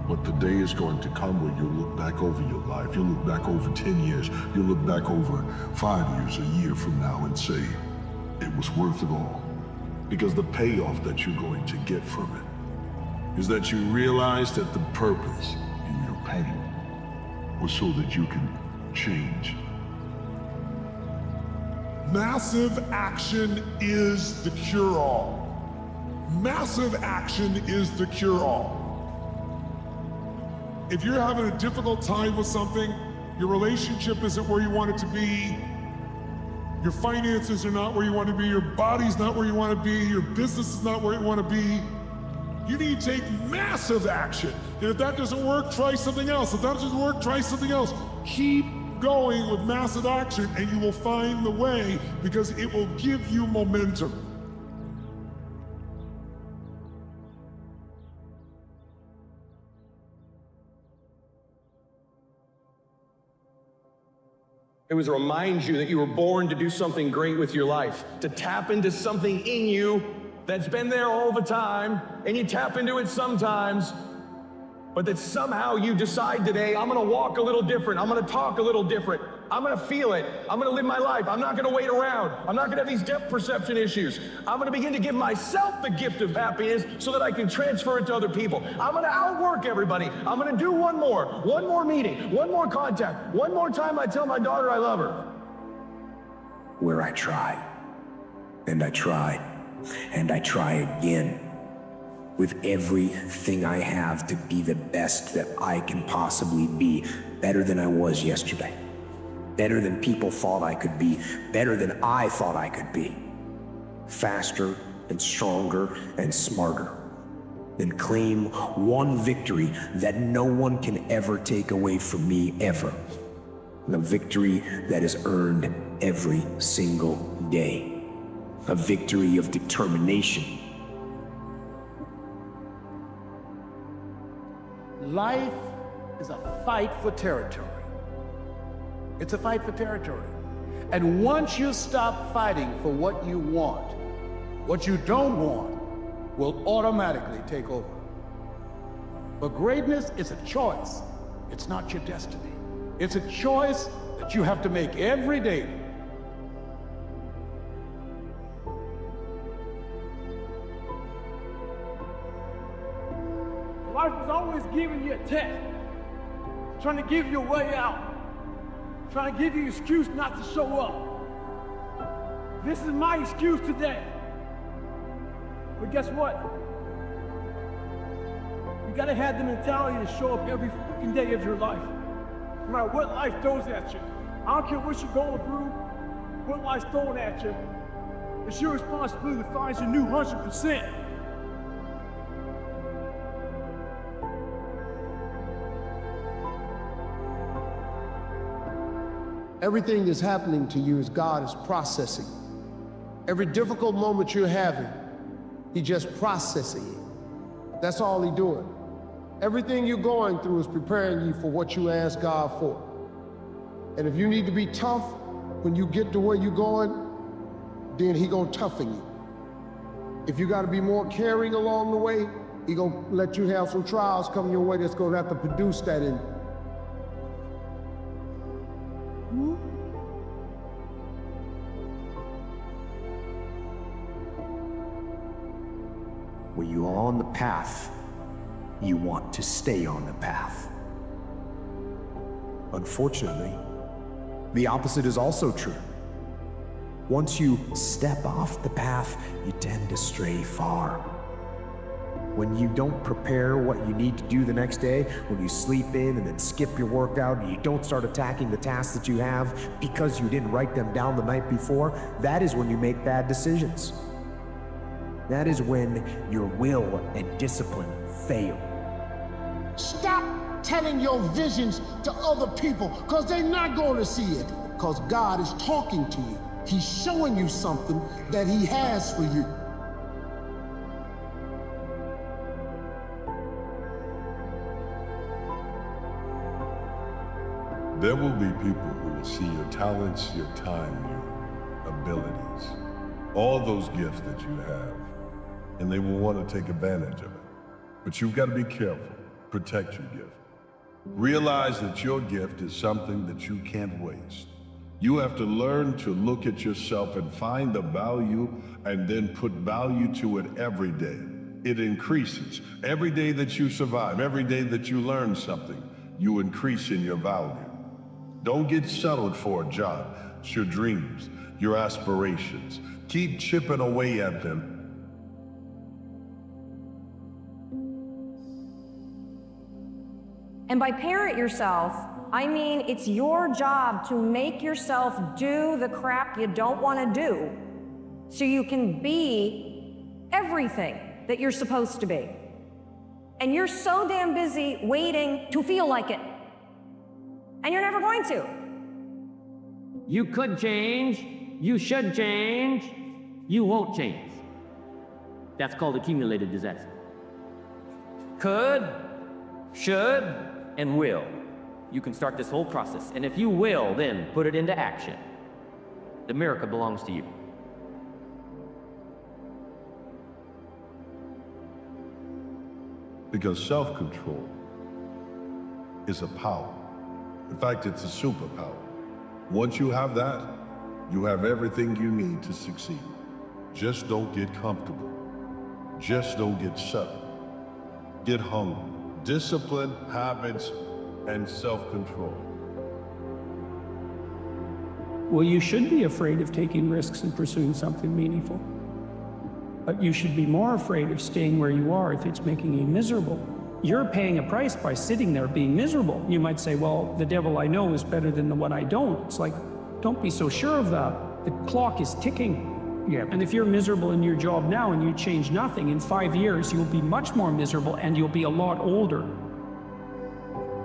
But the day is going to come when you look back over your life. You look back over 10 years. You look back over 5 years, a year from now, and say, it was worth it all. Because the payoff that you're going to get from it is that you realize that the purpose in your pain was so that you can change. Massive action is the cure-all. Massive action is the cure-all. If you're having a difficult time with something, your relationship isn't where you want it to be, your finances are not where you want to be, your body's not where you want to be, your business is not where you want to be, you need to take massive action. And if that doesn't work, try something else. If that doesn't work, try something else. Keep going with massive action and you will find the way, because it will give you momentum. It was to remind you that you were born to do something great with your life, to tap into something in you that's been there all the time, and you tap into it sometimes, but that somehow you decide today, I'm gonna walk a little different, I'm gonna talk a little different, I'm gonna feel it, I'm gonna live my life, I'm not gonna wait around, I'm not gonna have these depth perception issues, I'm gonna begin to give myself the gift of happiness so that I can transfer it to other people. I'm gonna outwork everybody, I'm gonna do one more meeting, one more contact, one more time I tell my daughter I love her. Where I try, and I try, and I try again, with everything I have to be the best that I can possibly be, better than I was yesterday, better than people thought I could be, better than I thought I could be, faster and stronger and smarter, then claim one victory that no one can ever take away from me, ever. The victory that is earned every single day. A victory of determination. Life is a fight for territory. It's a fight for territory. And once you stop fighting for what you want, what you don't want will automatically take over. But greatness is a choice. It's not your destiny. It's a choice that you have to make every day. Life is always giving you a test, trying to give you a way out, trying to give you an excuse not to show up. This is my excuse today. But guess what? You gotta have the mentality to show up every fucking day of your life. No matter what life throws at you. I don't care what you're going through, what life's throwing at you. It's your responsibility to find your new 100%. Everything that's happening to you is God is processing. Every difficult moment you're having, He just processing it. That's all He's doing. Everything you're going through is preparing you for what you ask God for. And if you need to be tough when you get to where you're going, then He gonna toughen you. If you gotta be more caring along the way, He gonna let you have some trials come your way that's gonna have to produce that in you. When you are on the path, you want to stay on the path. Unfortunately, the opposite is also true. Once you step off the path, you tend to stray far. When you don't prepare what you need to do the next day, when you sleep in and then skip your workout and you don't start attacking the tasks that you have because you didn't write them down the night before, that is when you make bad decisions. That is when your will and discipline fail. Stop telling your visions to other people, because they're not going to see it. Because God is talking to you. He's showing you something that he has for you. There will be people who will see your talents, your time, your abilities, all those gifts that you have, and they will want to take advantage of it. But you've got to be careful. Protect your gift. Realize that your gift is something that you can't waste. You have to learn to look at yourself and find the value and then put value to it every day. It increases. Every day that you survive, every day that you learn something, you increase in your value. Don't get settled for a job. It's your dreams, your aspirations. Keep chipping away at them. And by parent yourself, I mean it's your job to make yourself do the crap you don't want to do so you can be everything that you're supposed to be. And you're so damn busy waiting to feel like it. And you're never going to. You could change, you should change, you won't change. That's called accumulated disaster. Could, should, and will. You can start this whole process. And if you will, then put it into action. The miracle belongs to you. Because self-control is a power. In fact, it's a superpower. Once you have that, you have everything you need to succeed. Just don't get comfortable. Just don't get settled. Get hungry. Discipline, habits, and self-control. Well, you should be afraid of taking risks and pursuing something meaningful. But you should be more afraid of staying where you are if it's making you miserable. You're paying a price by sitting there being miserable. You might say, well, the devil I know is better than the one I don't. It's like, don't be so sure of that. The clock is ticking. Yeah. And if you're miserable in your job now and you change nothing, in 5 years, you'll be much more miserable and you'll be a lot older.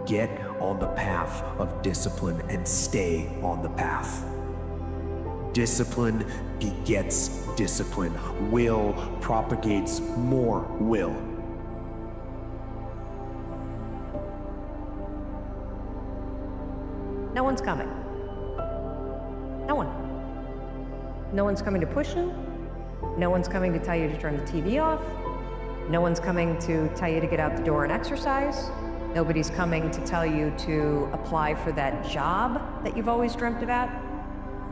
Get on the path of discipline and stay on the path. Discipline begets discipline. Will propagates more will. No one's coming. No one. No one's coming to push you. No one's coming to tell you to turn the TV off. No one's coming to tell you to get out the door and exercise. Nobody's coming to tell you to apply for that job that you've always dreamt about.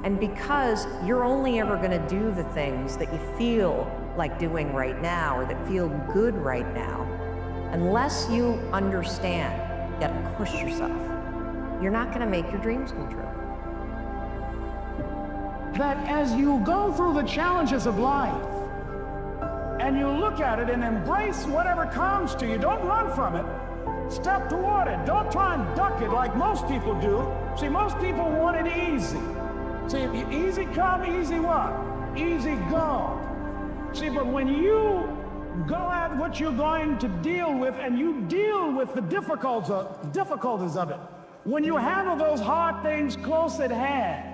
And because you're only ever going to do the things that you feel like doing right now or that feel good right now, unless you understand you gotta push yourself, you're not going to make your dreams come true. That as you go through the challenges of life and you look at it and embrace whatever comes to you, don't run from it. Step toward it. Don't try and duck it like most people do. See, most people want it easy. See, easy come, easy what? Easy go. See, but when you go at what you're going to deal with and you deal with the difficulties of it, when you handle those hard things close at hand,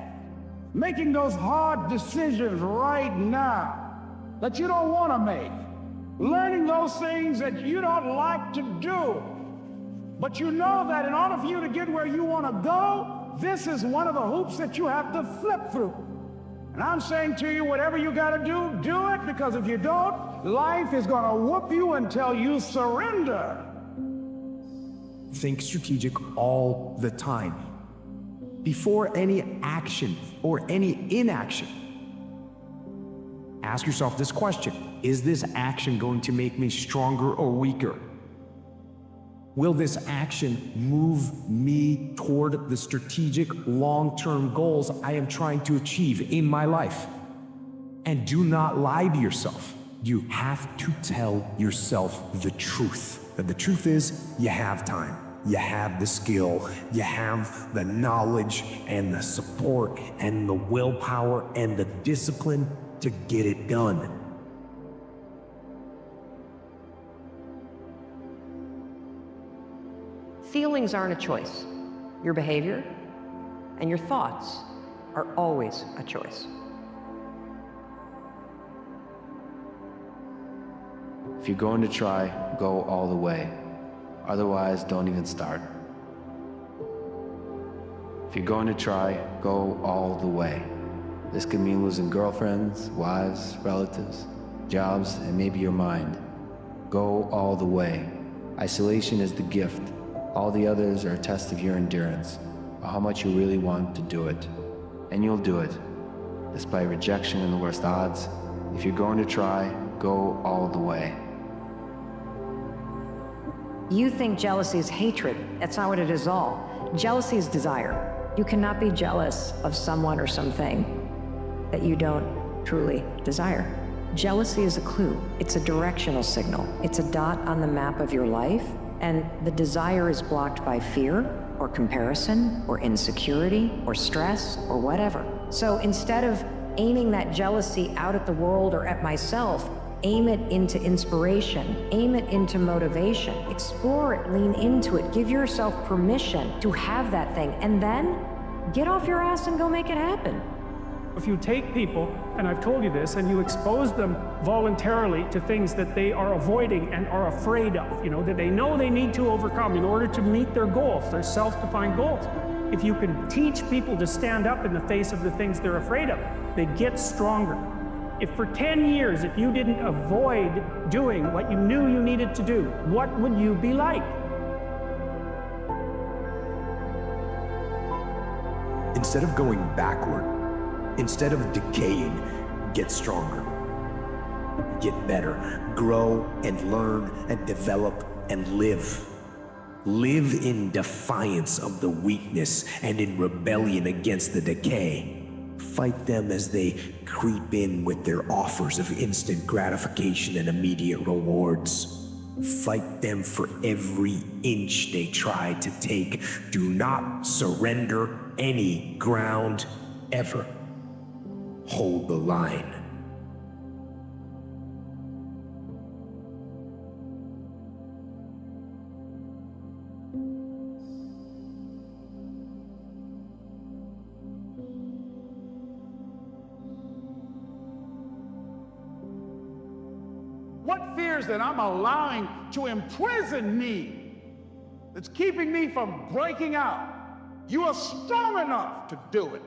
making those hard decisions right now that you don't want to make, learning those things that you don't like to do, but you know that in order for you to get where you want to go, this is one of the hoops that you have to flip through. And I'm saying to you, whatever you got to do, do it, because if you don't, life is going to whoop you until you surrender. Think strategic all the time. Before any action or any inaction, ask yourself this question: is this action going to make me stronger or weaker? Will this action move me toward the strategic long-term goals I am trying to achieve in my life? And do not lie to yourself. You have to tell yourself the truth. And the truth is, you have time. You have the skill, you have the knowledge and the support and the willpower and the discipline to get it done. Feelings aren't a choice. Your behavior and your thoughts are always a choice. If you're going to try, go all the way. Otherwise, don't even start. If you're going to try, go all the way. This could mean losing girlfriends, wives, relatives, jobs, and maybe your mind. Go all the way. Isolation is the gift. All the others are a test of your endurance, or how much you really want to do it. And you'll do it, despite rejection and the worst odds. If you're going to try, go all the way. You think jealousy is hatred. That's not what it is all. Jealousy is desire. You cannot be jealous of someone or something that you don't truly desire. Jealousy is a clue. It's a directional signal. It's a dot on the map of your life, and the desire is blocked by fear or comparison or insecurity or stress or whatever. So instead of aiming that jealousy out at the world or at myself, aim it into inspiration, aim it into motivation, explore it, lean into it, give yourself permission to have that thing, and then get off your ass and go make it happen. If you take people, and I've told you this, and you expose them voluntarily to things that they are avoiding and are afraid of, that they know they need to overcome in order to meet their goals, their self-defined goals. If you can teach people to stand up in the face of the things they're afraid of, they get stronger. If for 10 years, if you didn't avoid doing what you knew you needed to do, what would you be like? Instead of going backward, instead of decaying, get stronger. Get better, grow and learn and develop and live. Live in defiance of the weakness and in rebellion against the decay. Fight them as they creep in with their offers of instant gratification and immediate rewards. Fight them for every inch they try to take. Do not surrender any ground ever. Hold the line. What fears that I'm allowing to imprison me, that's keeping me from breaking out? You are strong enough to do it.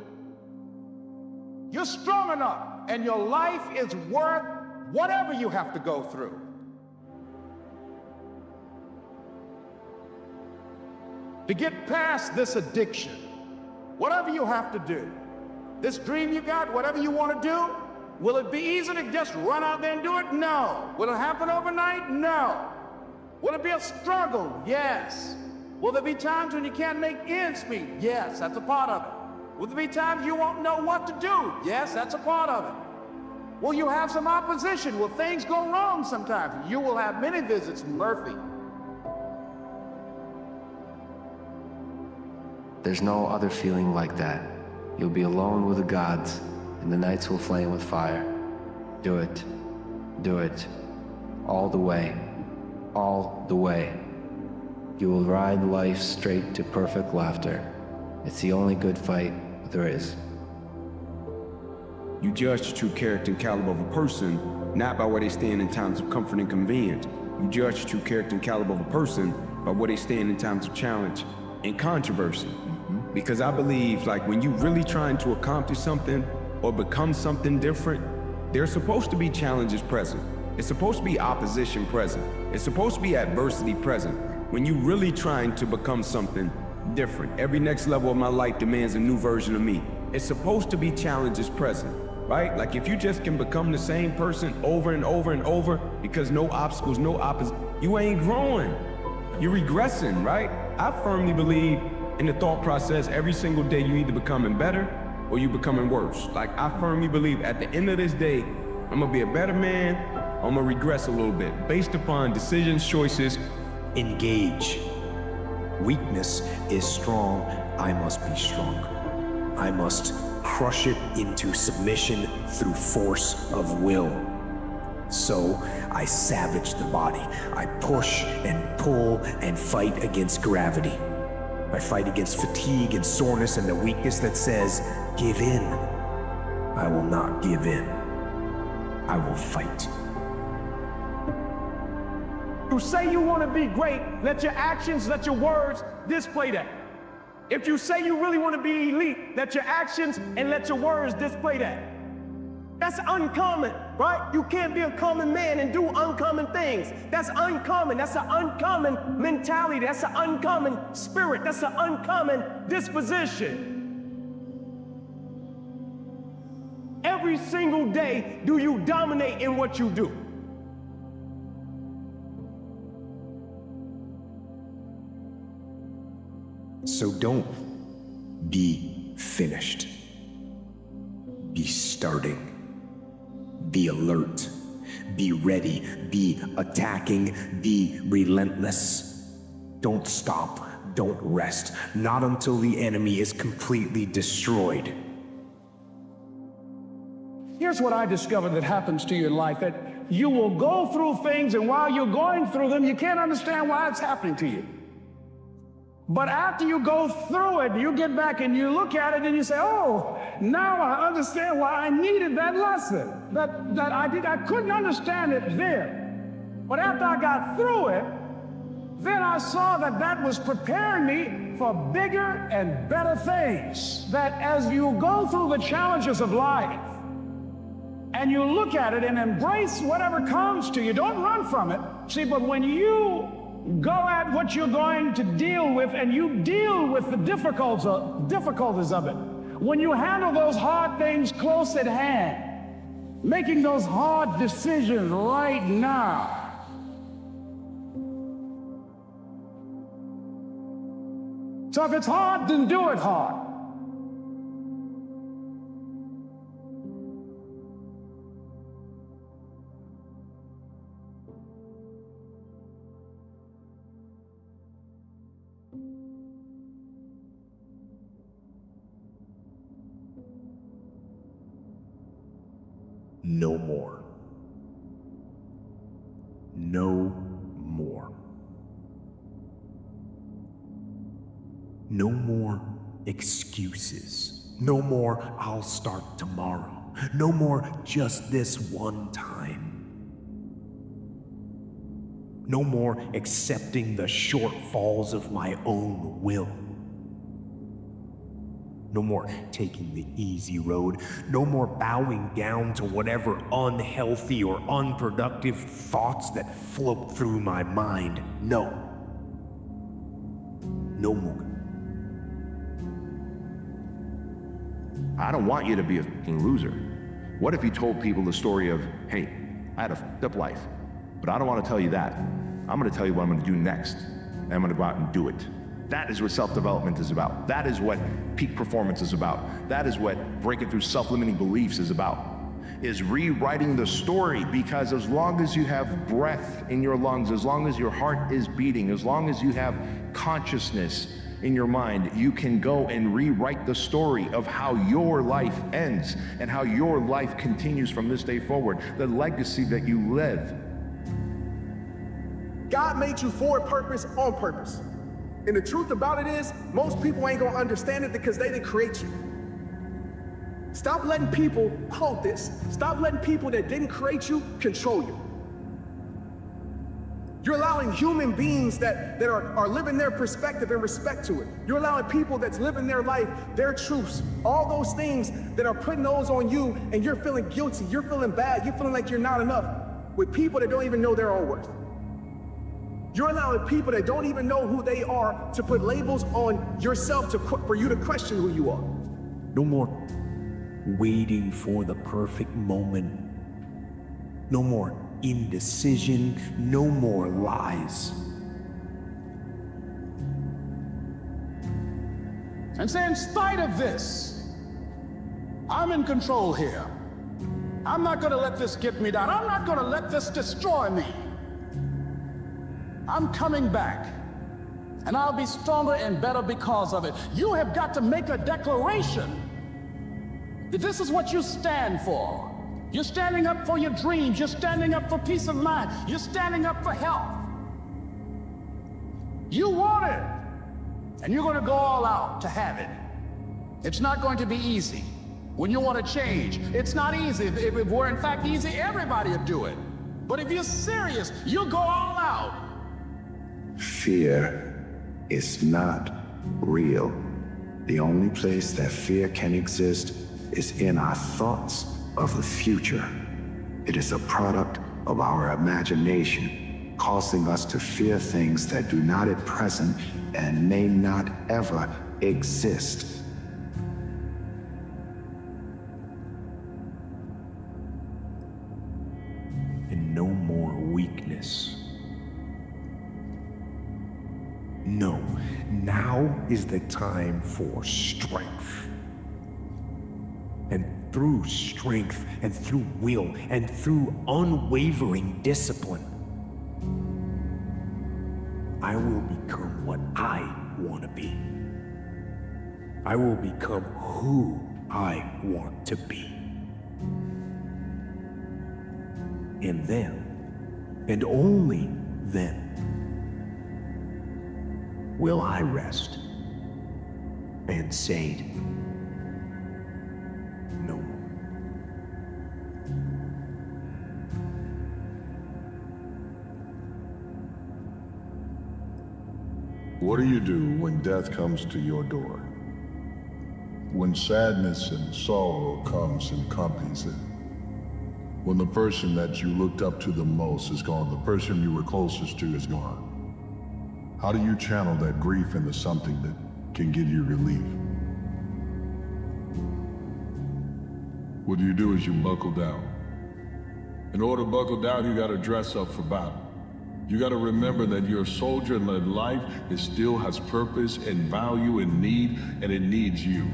You're strong enough, and your life is worth whatever you have to go through. To get past this addiction, whatever you have to do, this dream you got, whatever you want to do, will it be easy to just run out there and do it? No. Will it happen overnight? No. Will it be a struggle? Yes. Will there be times when you can't make ends meet? Yes, that's a part of it. Will there be times you won't know what to do? Yes, that's a part of it. Will you have some opposition? Will things go wrong sometimes? You will have many visits from Murphy. There's no other feeling like that. You'll be alone with the gods, and the nights will flame with fire. Do it. Do it. All the way. All the way. You will ride life straight to perfect laughter. It's the only good fight there is. You judge the true character and caliber of a person, not by where they stand in times of comfort and convenience. You judge the true character and caliber of a person by where they stand in times of challenge and controversy. Because I believe, like, when you're really trying to accomplish something or become something different, there's supposed to be challenges present. It's supposed to be opposition present. It's supposed to be adversity present. When you're really trying to become something different, every next level of my life demands a new version of me. It's supposed to be challenges present, right? Like, if you just can become the same person over and over and over because no obstacles, no opposition, you ain't growing. You're regressing, right? I firmly believe in the thought process, every single day you either becoming better or you becoming worse. Like, I firmly believe at the end of this day, I'm gonna be a better man, I'm gonna regress a little bit based upon decisions, choices. Engage. Weakness is strong. I must be strong. I must crush it into submission through force of will. So I savage the body. I push and pull and fight against gravity. I fight against fatigue and soreness and the weakness that says, give in. I will not give in. I will fight. You say you want to be great, let your actions, let your words display that. If you say you really want to be elite, let your actions and let your words display that. That's uncommon, right? You can't be a common man and do uncommon things. That's uncommon. That's an uncommon mentality. That's an uncommon spirit. That's an uncommon disposition. Every single day, do you dominate in what you do? So don't be finished. Be starting. Be alert. Be ready. Be attacking. Be relentless. Don't stop. Don't rest. Not until the enemy is completely destroyed. Here's what I discovered that happens to you in life, that you will go through things, and while you're going through them, you can't understand why it's happening to you. But after you go through it, you get back and you look at it and you say, oh, now I understand why I needed that lesson. That I couldn't understand it then. But after I got through it, then I saw that that was preparing me for bigger and better things. That as you go through the challenges of life, and you look at it and embrace whatever comes to you, don't run from it. See, but when you go at what you're going to deal with and you deal with the difficulties of it, when you handle those hard things close at hand, making those hard decisions right now, so if it's hard, then do it hard. No more. No more. No more excuses. No more, I'll start tomorrow. No more, just this one time. No more accepting the shortfalls of my own will. No more taking the easy road. No more bowing down to whatever unhealthy or unproductive thoughts that float through my mind. No. No more. I don't want you to be a fucking loser. What if you told people the story of, hey, I had a fucked up life, but I don't want to tell you that. I'm going to tell you what I'm going to do next, and I'm going to go out and do it. That is what self-development is about. That is what peak performance is about. That is what breaking through self-limiting beliefs is about, is rewriting the story, because as long as you have breath in your lungs, as long as your heart is beating, as long as you have consciousness in your mind, you can go and rewrite the story of how your life ends and how your life continues from this day forward, the legacy that you live. God made you for a purpose, on purpose. And the truth about it is, most people ain't gonna understand it because they didn't create you. Stop letting people, quote this, stop letting people that didn't create you control you. You're allowing human beings that are living their perspective and respect to it. You're allowing people that's living their life, their truths, all those things that are putting those on you, and you're feeling guilty, you're feeling bad, you're feeling like you're not enough, with people that don't even know their own worth. You're allowing people that don't even know who they are to put labels on yourself for you to question who you are. No more waiting for the perfect moment. No more indecision. No more lies. And say, in spite of this, I'm in control here. I'm not going to let this get me down. I'm not going to let this destroy me. I'm coming back, and I'll be stronger and better because of it. You have got to make a declaration that this is what you stand for. You're standing up for your dreams. You're standing up for peace of mind. You're standing up for health. You want it, and you're going to go all out to have it. It's not going to be easy. When you want to change, it's not easy. If it were in fact easy, everybody would do it. But if you're serious, you'll go all out. Fear is not real. The only place that fear can exist is in our thoughts of the future. It is a product of our imagination, causing us to fear things that do not at present and may not ever exist. And no more weakness. No, now is the time for strength. And through strength, and through will, and through unwavering discipline, I will become what I want to be. I will become who I want to be. And then, and only then, will I rest and say no more. What do you do when death comes to your door? When sadness and sorrow comes and accompanies it? When the person that you looked up to the most is gone, the person you were closest to is gone? How do you channel that grief into something that can give you relief? What you do is you buckle down. In order to buckle down, you gotta dress up for battle. You gotta remember that you're a soldier and that life still has purpose and value and need, and it needs you.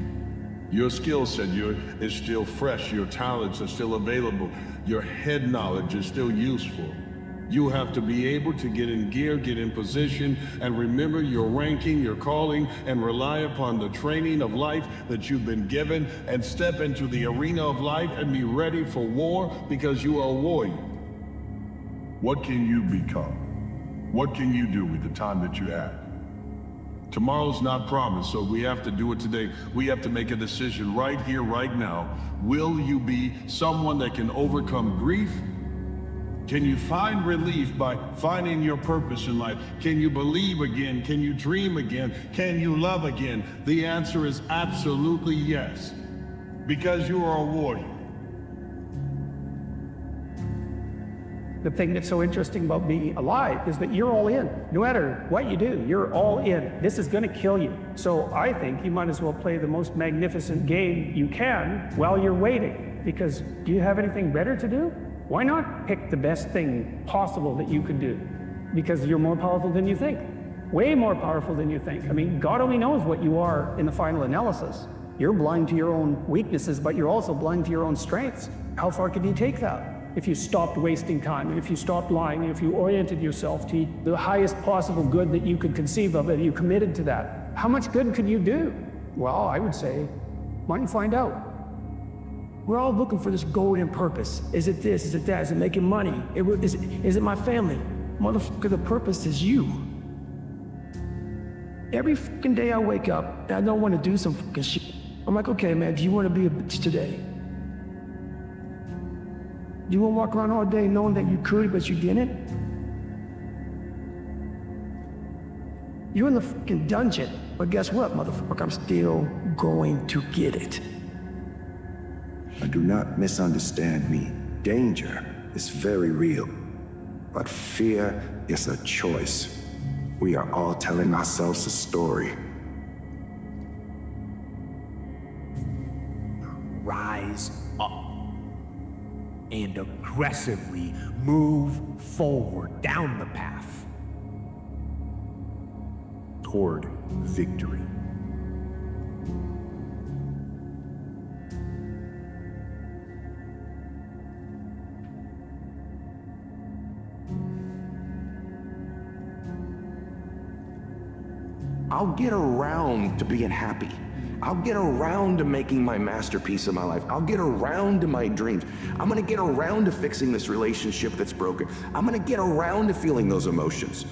Your skill set is still fresh, your talents are still available, your head knowledge is still useful. You have to be able to get in gear, get in position, and remember your ranking, your calling, and rely upon the training of life that you've been given, and step into the arena of life and be ready for war because you are a warrior. What can you become? What can you do with the time that you have? Tomorrow's not promised, so we have to do it today. We have to make a decision right here, right now. Will you be someone that can overcome grief? Can you find relief by finding your purpose in life? Can you believe again? Can you dream again? Can you love again? The answer is absolutely yes, because you are a warrior. The thing that's so interesting about being alive is that you're all in. No matter what you do, you're all in. This is going to kill you. So I think you might as well play the most magnificent game you can while you're waiting. Because do you have anything better to do? Why not pick the best thing possible that you could do? Because you're more powerful than you think. Way more powerful than you think. I mean, God only knows what you are in the final analysis. You're blind to your own weaknesses, but you're also blind to your own strengths. How far can you take that? If you stopped wasting time, if you stopped lying, if you oriented yourself to the highest possible good that you could conceive of, and you committed to that, how much good could you do? Well, I would say, why don't you find out? We're all looking for this golden purpose. Is it this? Is it that? Is it making money? Is it my family? Motherfucker, the purpose is you. Every fucking day I wake up and I don't want to do some fucking shit. I'm like, okay, man, do you want to be a bitch today? Do you want to walk around all day knowing that you could, but you didn't? You're in the fucking dungeon, but guess what, motherfucker? I'm still going to get it. Do not misunderstand me. Danger is very real, but fear is a choice. We are all telling ourselves a story. Rise up and aggressively move forward down the path toward victory. I'll get around to being happy. I'll get around to making my masterpiece of my life. I'll get around to my dreams. I'm gonna get around to fixing this relationship that's broken. I'm gonna get around to feeling those emotions.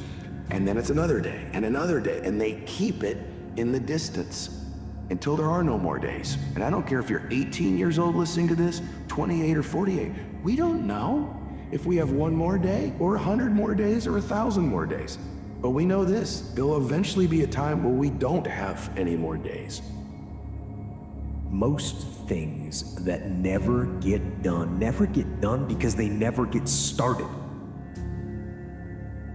And then it's another day, and they keep it in the distance until there are no more days. And I don't care if you're 18 years old listening to this, 28 or 48. We don't know if we have one more day or 100 more days or 1,000 more days. But we know this, there'll eventually be a time where we don't have any more days. Most things that never get done because they never get started.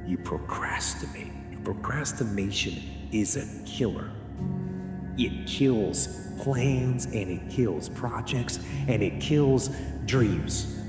You procrastinate. Procrastination is a killer. It kills plans, and it kills projects, and it kills dreams.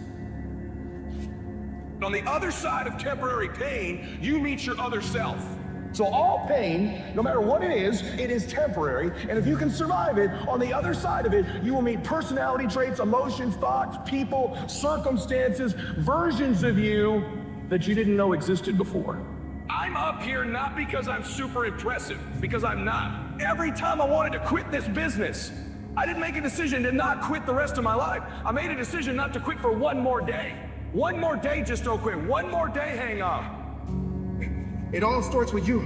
On the other side of temporary pain, you meet your other self. So all pain, no matter what it is temporary, and if you can survive it, on the other side of it, you will meet personality traits, emotions, thoughts, people, circumstances, versions of you that you didn't know existed before. I'm up here not because I'm super impressive, because I'm not. Every time I wanted to quit this business, I didn't make a decision to not quit the rest of my life. I made a decision not to quit for one more day. One more day, just don't quit. One more day, hang on. It all starts with you.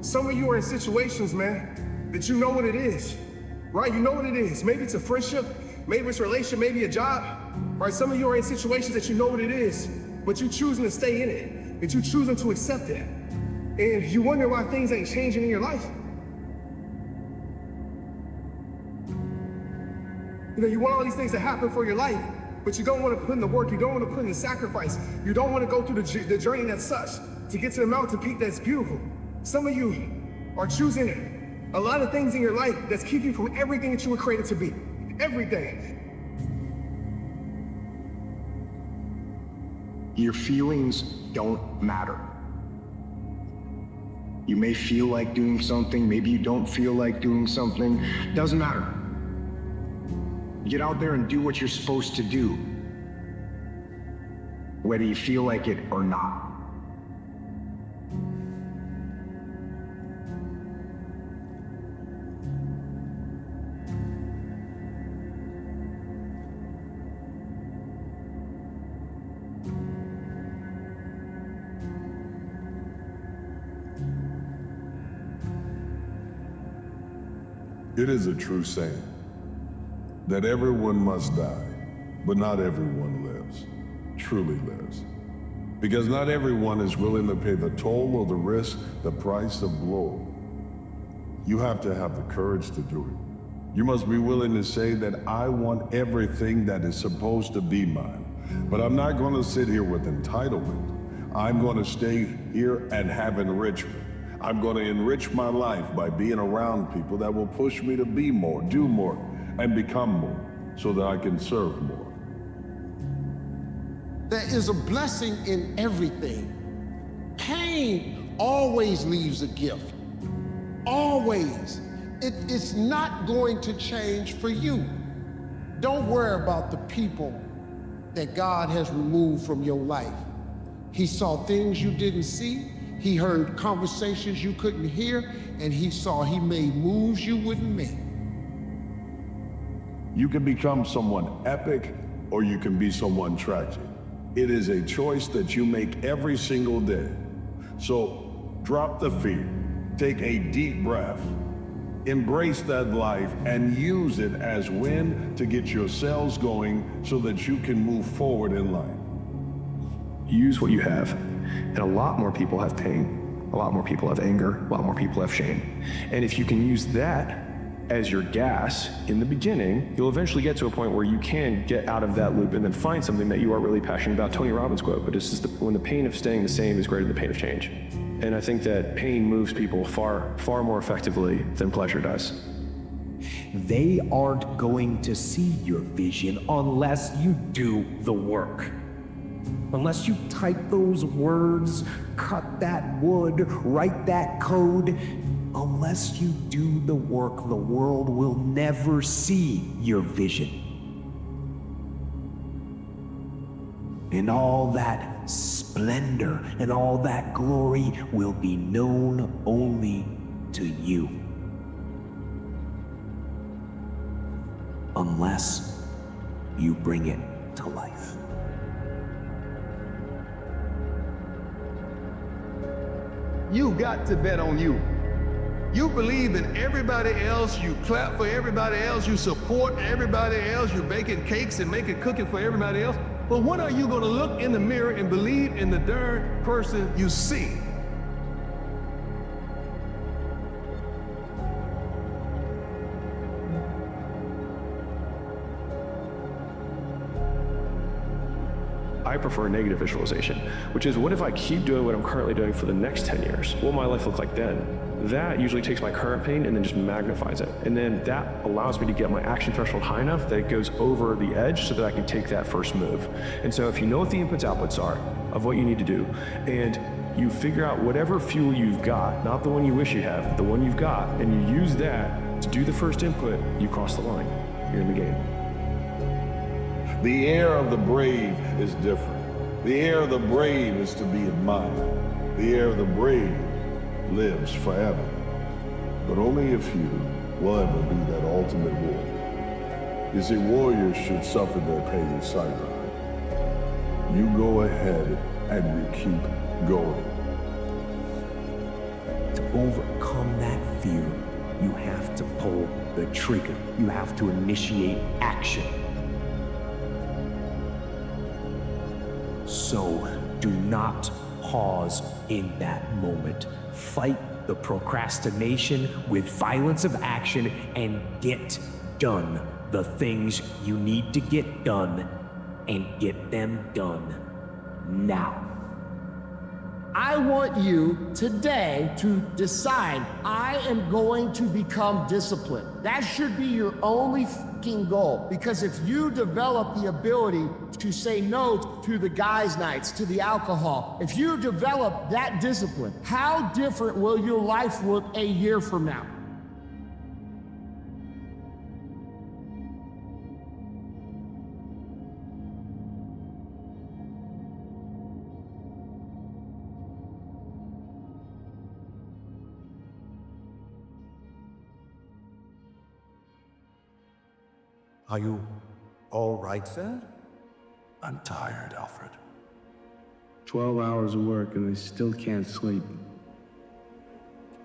Some of you are in situations, man, that you know what it is, right? You know what it is. Maybe it's a friendship, maybe it's a relationship, maybe a job, right? Some of you are in situations that you know what it is, but you're choosing to stay in it, that you're choosing to accept it. And you wonder why things ain't changing in your life. You know, you want all these things to happen for your life, but you don't want to put in the work, you don't want to put in the sacrifice, you don't want to go through the journey that sucks to get to the mountain peak that's beautiful. Some of you are choosing a lot of things in your life that's keeping you from everything that you were created to be. Everything. Your feelings don't matter. You may feel like doing something, maybe you don't feel like doing something, doesn't matter. Get out there and do what you're supposed to do, whether you feel like it or not. It is a true saying that everyone must die, but not everyone lives, truly lives. Because not everyone is willing to pay the toll or the risk, the price of glory. You have to have the courage to do it. You must be willing to say that I want everything that is supposed to be mine, but I'm not going to sit here with entitlement. I'm going to stay here and have enrichment. I'm going to enrich my life by being around people that will push me to be more, do more, and become more, so that I can serve more. There is a blessing in everything. Pain always leaves a gift. Always. It's not going to change for you. Don't worry about the people that God has removed from your life. He saw things you didn't see. He heard conversations you couldn't hear, and he made moves you wouldn't make. You can become someone epic, or you can be someone tragic. It is a choice that you make every single day. So drop the fear, take a deep breath, embrace that life, and use it as wind to get your cells going so that you can move forward in life. Use what you have. And a lot more people have pain, a lot more people have anger, a lot more people have shame. And if you can use that as your gas in the beginning, you'll eventually get to a point where you can get out of that loop and then find something that you are really passionate about. Tony Robbins quote, but it's just when the pain of staying the same is greater than the pain of change. And I think that pain moves people far, far more effectively than pleasure does. They aren't going to see your vision unless you do the work. Unless you type those words, cut that wood, write that code, unless you do the work, the world will never see your vision. And all that splendor and all that glory will be known only to you. unless you bring it to life. You got to bet on you. You believe in everybody else, you clap for everybody else, you support everybody else, you're baking cakes and cooking for everybody else. But when are you gonna look in the mirror and believe in the darn person you see? I prefer negative visualization, which is what if I keep doing what I'm currently doing for the next 10 years? What will my life look like then? That usually takes my current pain and then just magnifies it. And then that allows me to get my action threshold high enough that it goes over the edge so that I can take that first move. And so if you know what the inputs outputs are of what you need to do, and you figure out whatever fuel you've got, not the one you wish you had, but the one you've got, and you use that to do the first input, you cross the line. You're in the game. The air of the brave is different. The air of the brave is to be admired. The air of the brave lives forever. But only a few will ever be that ultimate warrior. You see, warriors should suffer their pain silently. You go ahead and you keep going. To overcome that fear, you have to pull the trigger. You have to initiate action. So do not pause in that moment. Fight the procrastination with violence of action and get done the things you need to get done, and get them done now. I want you today to decide, I am going to become disciplined. That should be your only fucking goal. Because if you develop the ability to say no to the guys' nights, to the alcohol, if you develop that discipline, how different will your life look a year from now? Are you all right, sir? I'm tired, Alfred. 12 hours of work and I still can't sleep.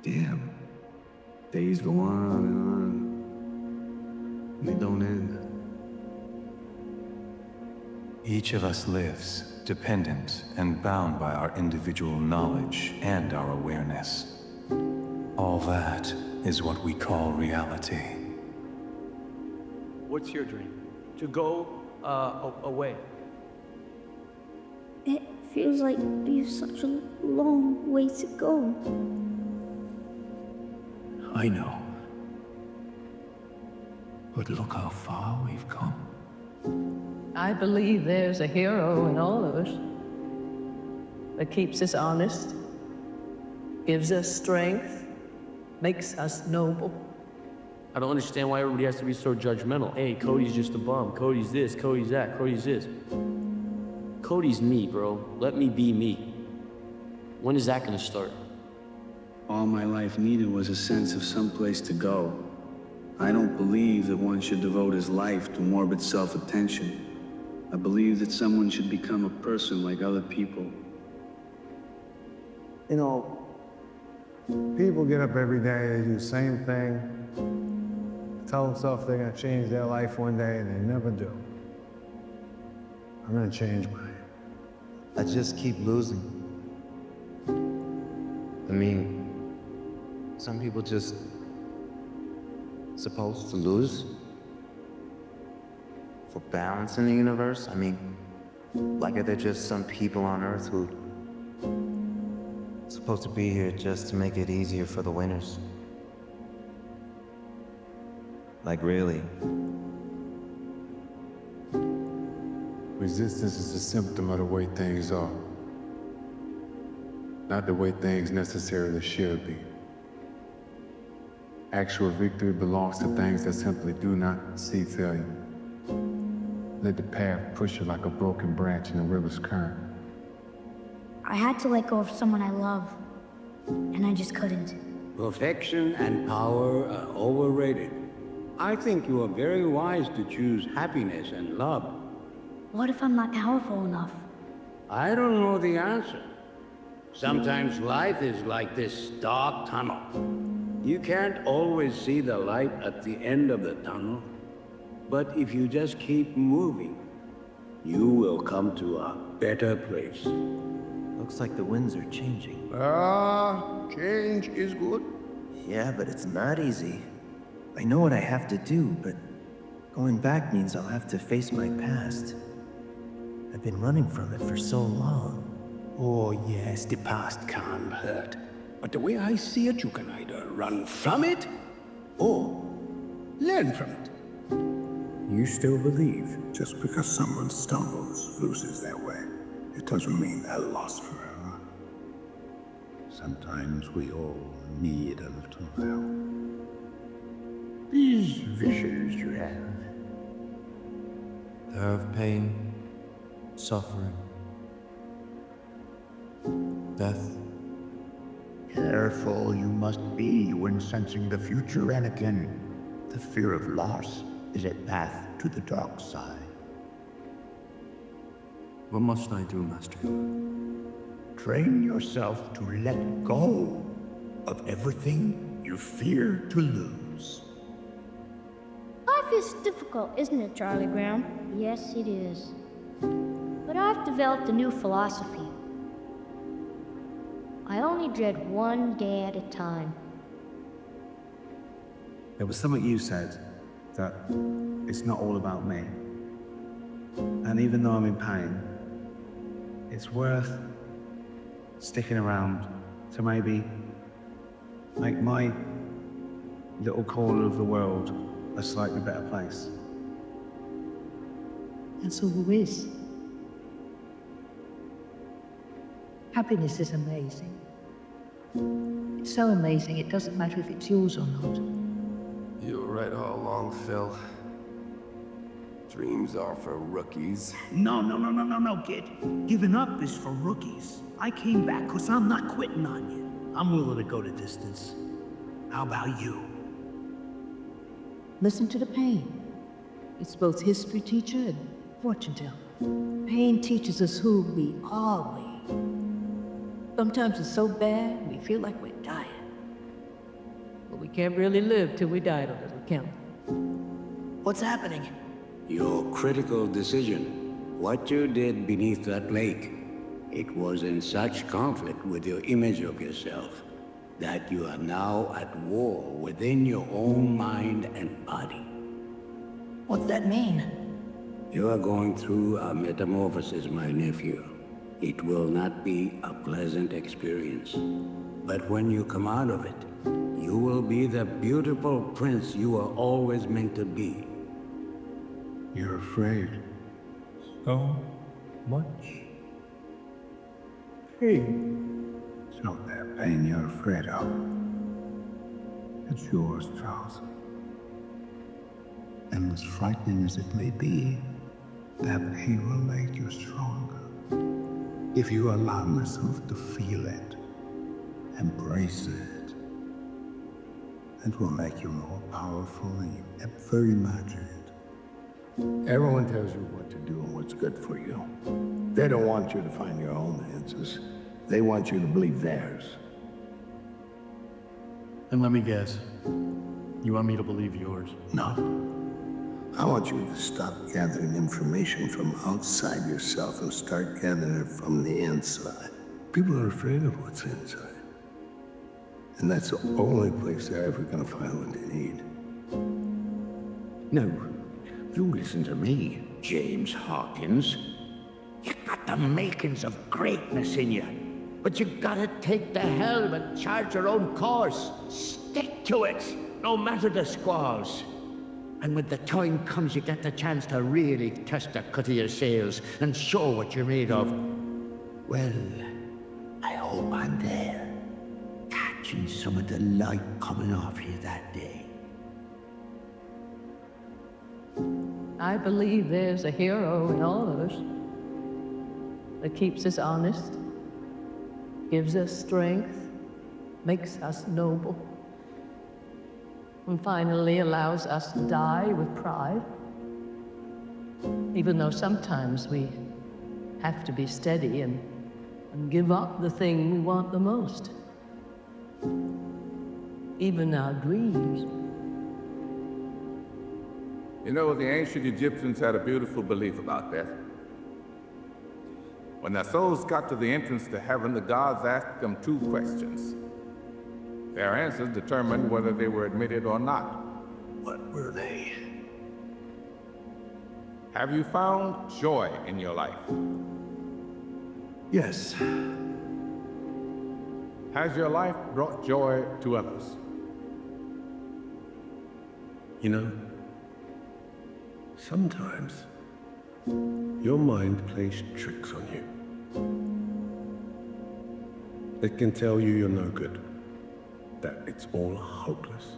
Damn. Days go on and on. They don't end. Each of us lives dependent and bound by our individual knowledge and our awareness. All that is what we call reality. What's your dream? To go away. It feels like there's such a long way to go. I know. But look how far we've come. I believe there's a hero in all of us that keeps us honest, gives us strength, makes us noble. I don't understand why everybody has to be so judgmental. Hey, Cody's just a bum. Cody's this, Cody's that, Cody's this. Cody's me, bro. Let me be me. When is that gonna start? All my life needed was a sense of someplace to go. I don't believe that one should devote his life to morbid self-attention. I believe that someone should become a person like other people. You know, people get up every day, they do the same thing, tell themselves they're gonna change their life one day, and they never do. I'm gonna change mine. I just keep losing. I mean, some people just supposed to lose for balance in the universe. I mean, like are there just some people on Earth who supposed to be here just to make it easier for the winners? Like really? Resistance is a symptom of the way things are, not the way things necessarily should be. Actual victory belongs to things that simply do not see failure. Let the path push you like a broken branch in a river's current. I had to let go of someone I love, and I just couldn't. Perfection and power are overrated. I think you are very wise to choose happiness and love. What if I'm not powerful enough? I don't know the answer. Sometimes life is like this dark tunnel. You can't always see the light at the end of the tunnel. But if you just keep moving, you will come to a better place. Looks like the winds are changing. Change is good. Yeah, but it's not easy. I know what I have to do, but going back means I'll have to face my past. I've been running from it for so long. Oh yes, the past can hurt. But the way I see it, you can either run from it or learn from it. You still believe just because someone stumbles, loses their way, it doesn't mean they're lost forever. Sometimes we all need a little help. These visions you have. They're of pain, suffering, death. Careful you must be when sensing the future, Anakin. The fear of loss is a path to the dark side. What must I do, Master Yoda? Train yourself to let go of everything you fear to lose. Life is difficult, isn't it, Charlie Brown? Yes, it is. But I've developed a new philosophy. I only dread one day at a time. There was something you said that it's not all about me. And even though I'm in pain, it's worth sticking around to maybe make my little corner of the world a slightly better place. And so who is? Happiness is amazing. It's so amazing, it doesn't matter if it's yours or not. You were right all along, Phil. Dreams are for rookies. No, kid. Giving up is for rookies. I came back because I'm not quitting on you. I'm willing to go the distance. How about you? Listen to the pain. It's both history teacher and fortune teller. Pain teaches us who we are. Sometimes it's so bad, we feel like we're dying. But we can't really live till we die, little Kim. What's happening? Your critical decision. What you did beneath that lake. It was in such conflict with your image of yourself that you are now at war within your own mind and body. What's that mean? You are going through a metamorphosis, my nephew. It will not be a pleasant experience. But when you come out of it, you will be the beautiful prince you were always meant to be. You're afraid. So much? Pain. It's not that pain you're afraid of. It's yours, Charles. And as frightening as it may be, that pain will make you stronger. If you allow yourself to feel it, embrace it, it will make you more powerful than you ever imagined. Everyone tells you what to do and what's good for you. They don't want you to find your own answers. They want you to believe theirs. And let me guess, you want me to believe yours? No. I want you to stop gathering information from outside yourself and start gathering it from the inside. People are afraid of what's inside. And that's the only place they're ever gonna find what they need. No, you listen to me, James Hawkins. You got the makings of greatness in you. But you gotta take the helm and chart your own course. Stick to it, no matter the squalls. And when the time comes, you get the chance to really test the cut of your sails and show what you're made of. Well, I hope I'm there, catching some of the light coming off you that day. I believe there's a hero in all of us that keeps us honest, gives us strength, makes us noble. and finally allows us to die with pride. Even though sometimes we have to be steady and give up the thing we want the most. Even our dreams. You know, the ancient Egyptians had a beautiful belief about death. When their souls got to the entrance to heaven, the gods asked them 2 questions. Their answers determined whether they were admitted or not. What were they? Have you found joy in your life? Yes. Has your life brought joy to others? You know, sometimes your mind plays tricks on you. It can tell you you're no good, that it's all hopeless.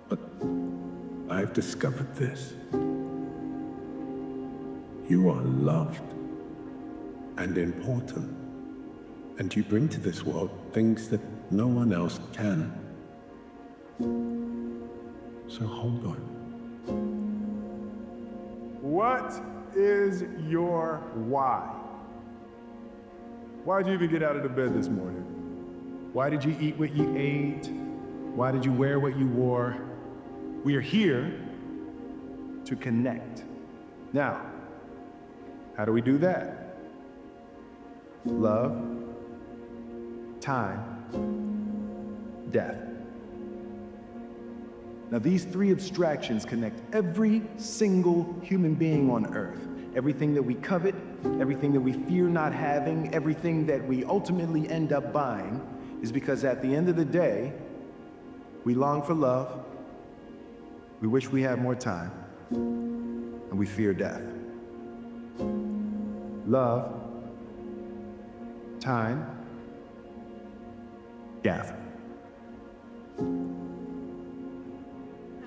But I've discovered this. You are loved and important, and you bring to this world things that no one else can. So hold on. What is your why? Why did you even get out of the bed this morning? Why did you eat what you ate? Why did you wear what you wore? We are here to connect. Now, how do we do that? Love, time, death. Now, these 3 abstractions connect every single human being on Earth. Everything that we covet, everything that we fear not having, everything that we ultimately end up buying is because at the end of the day, we long for love, we wish we had more time, and we fear death. Love, time, death.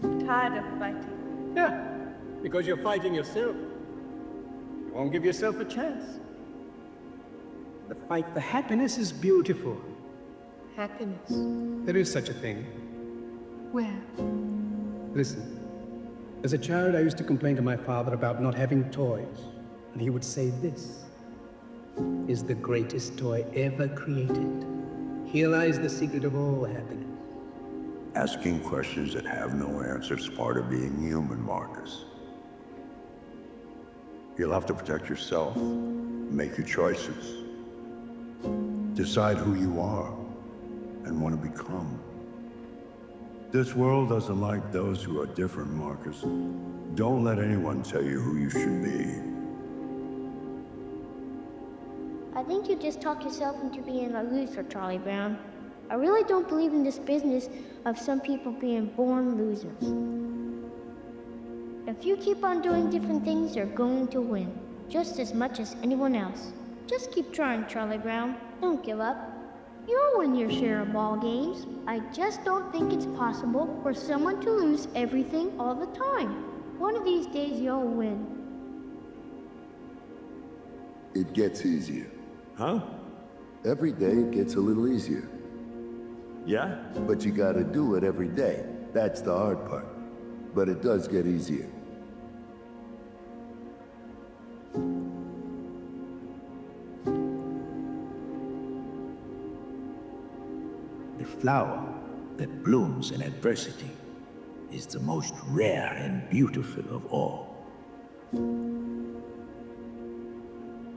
I'm tired of fighting. Yeah, because you're fighting yourself. You won't give yourself a chance. The fight for happiness is beautiful. Happiness. There is such a thing. Where? Listen, as a child, I used to complain to my father about not having toys. And he would say this is the greatest toy ever created. Here lies the secret of all happiness. Asking questions that have no answer is part of being human, Marcus. You'll have to protect yourself, make your choices, decide who you are and want to become. This world doesn't like those who are different, Marcus. Don't let anyone tell you who you should be. I think you just talk yourself into being a loser, Charlie Brown. I really don't believe in this business of some people being born losers. If you keep on doing different things, you're going to win, just as much as anyone else. Just keep trying, Charlie Brown. Don't give up. You'll win your share of ball games. I just don't think it's possible for someone to lose everything all the time. One of these days, you'll win. It gets easier. Huh? Every day it gets a little easier. Yeah? But you gotta do it every day. That's the hard part. But it does get easier. The flower that blooms in adversity is the most rare and beautiful of all.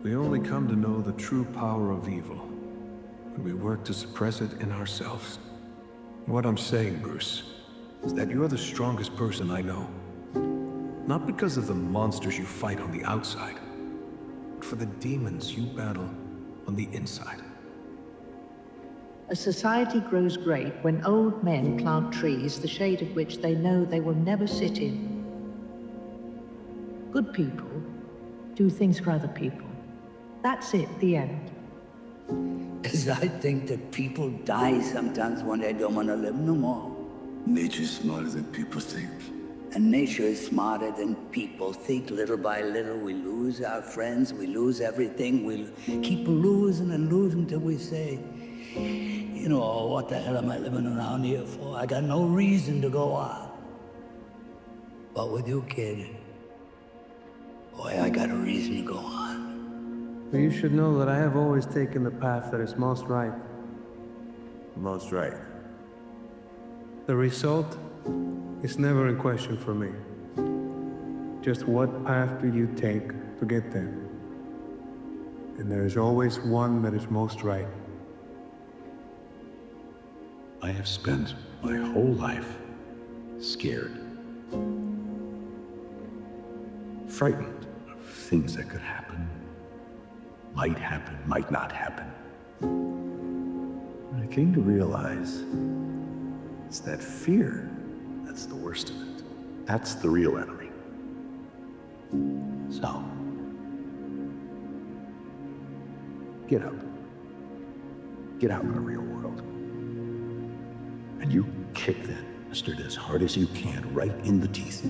We only come to know the true power of evil when we work to suppress it in ourselves. What I'm saying, Bruce, is that you're the strongest person I know. Not because of the monsters you fight on the outside, but for the demons you battle on the inside. A society grows great when old men plant trees, the shade of which they know they will never sit in. Good people do things for other people. That's it, the end. 'Cause I think that people die sometimes when they don't want to live no more. Nature's smarter than people think. And nature is smarter than people think. Little by little, we lose our friends, we lose everything. We keep losing and losing till we say, You know, what the hell am I living around here for? I got no reason to go on. But with you, kid, boy, I got a reason to go on. But you should know that I have always taken the path that is most right. Most right. The result is never in question for me. Just what path do you take to get there? And there is always one that is most right. I have spent my whole life scared. Frightened of things that could happen, might not happen. And I came to realize it's that fear that's the worst of it. That's the real enemy. So, get up. Get out in the real world. And you kick that bastard as hard as you can, right in the teeth.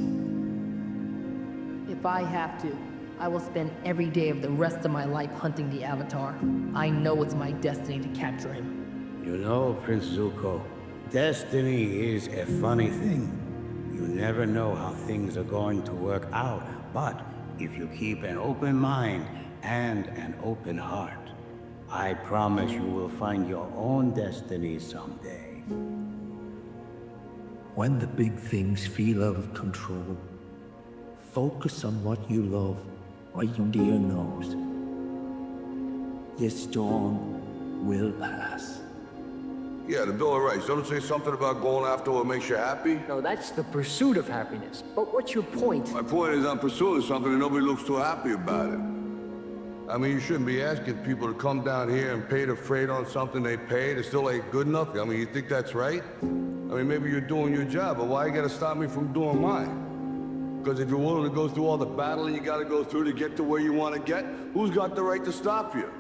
If I have to, I will spend every day of the rest of my life hunting the Avatar. I know it's my destiny to capture him. You know, Prince Zuko, destiny is a funny thing. You never know how things are going to work out, but if you keep an open mind and an open heart, I promise you will find your own destiny someday. When the big things feel out of control, focus on what you love right under your nose. This storm will pass. Yeah, the Bill of Rights. Don't it say something about going after what makes you happy? No, that's the pursuit of happiness. But what's your point? My point is I'm pursuing something and nobody looks too happy about it. I mean, you shouldn't be asking people to come down here and pay the freight on something they paid. It still ain't good enough. I mean, you think that's right? I mean, maybe you're doing your job, but why you gotta stop me from doing mine? Because if you're willing to go through all the battling you gotta go through to get to where you want to get, who's got the right to stop you?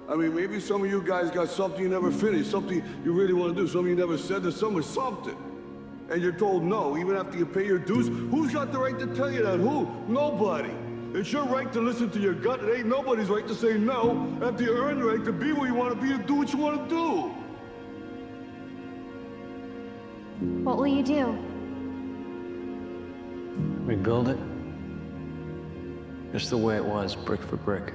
I mean, maybe some of you guys got something you never finished, something you really want to do, something you never said to someone, something. And you're told no, even after you pay your dues. Who's got the right to tell you that? Who? Nobody. It's your right to listen to your gut. It ain't nobody's right to say no after you earn the right to be where you want to be and do what you want to do. What will you do? Rebuild it. Just the way it was, brick for brick.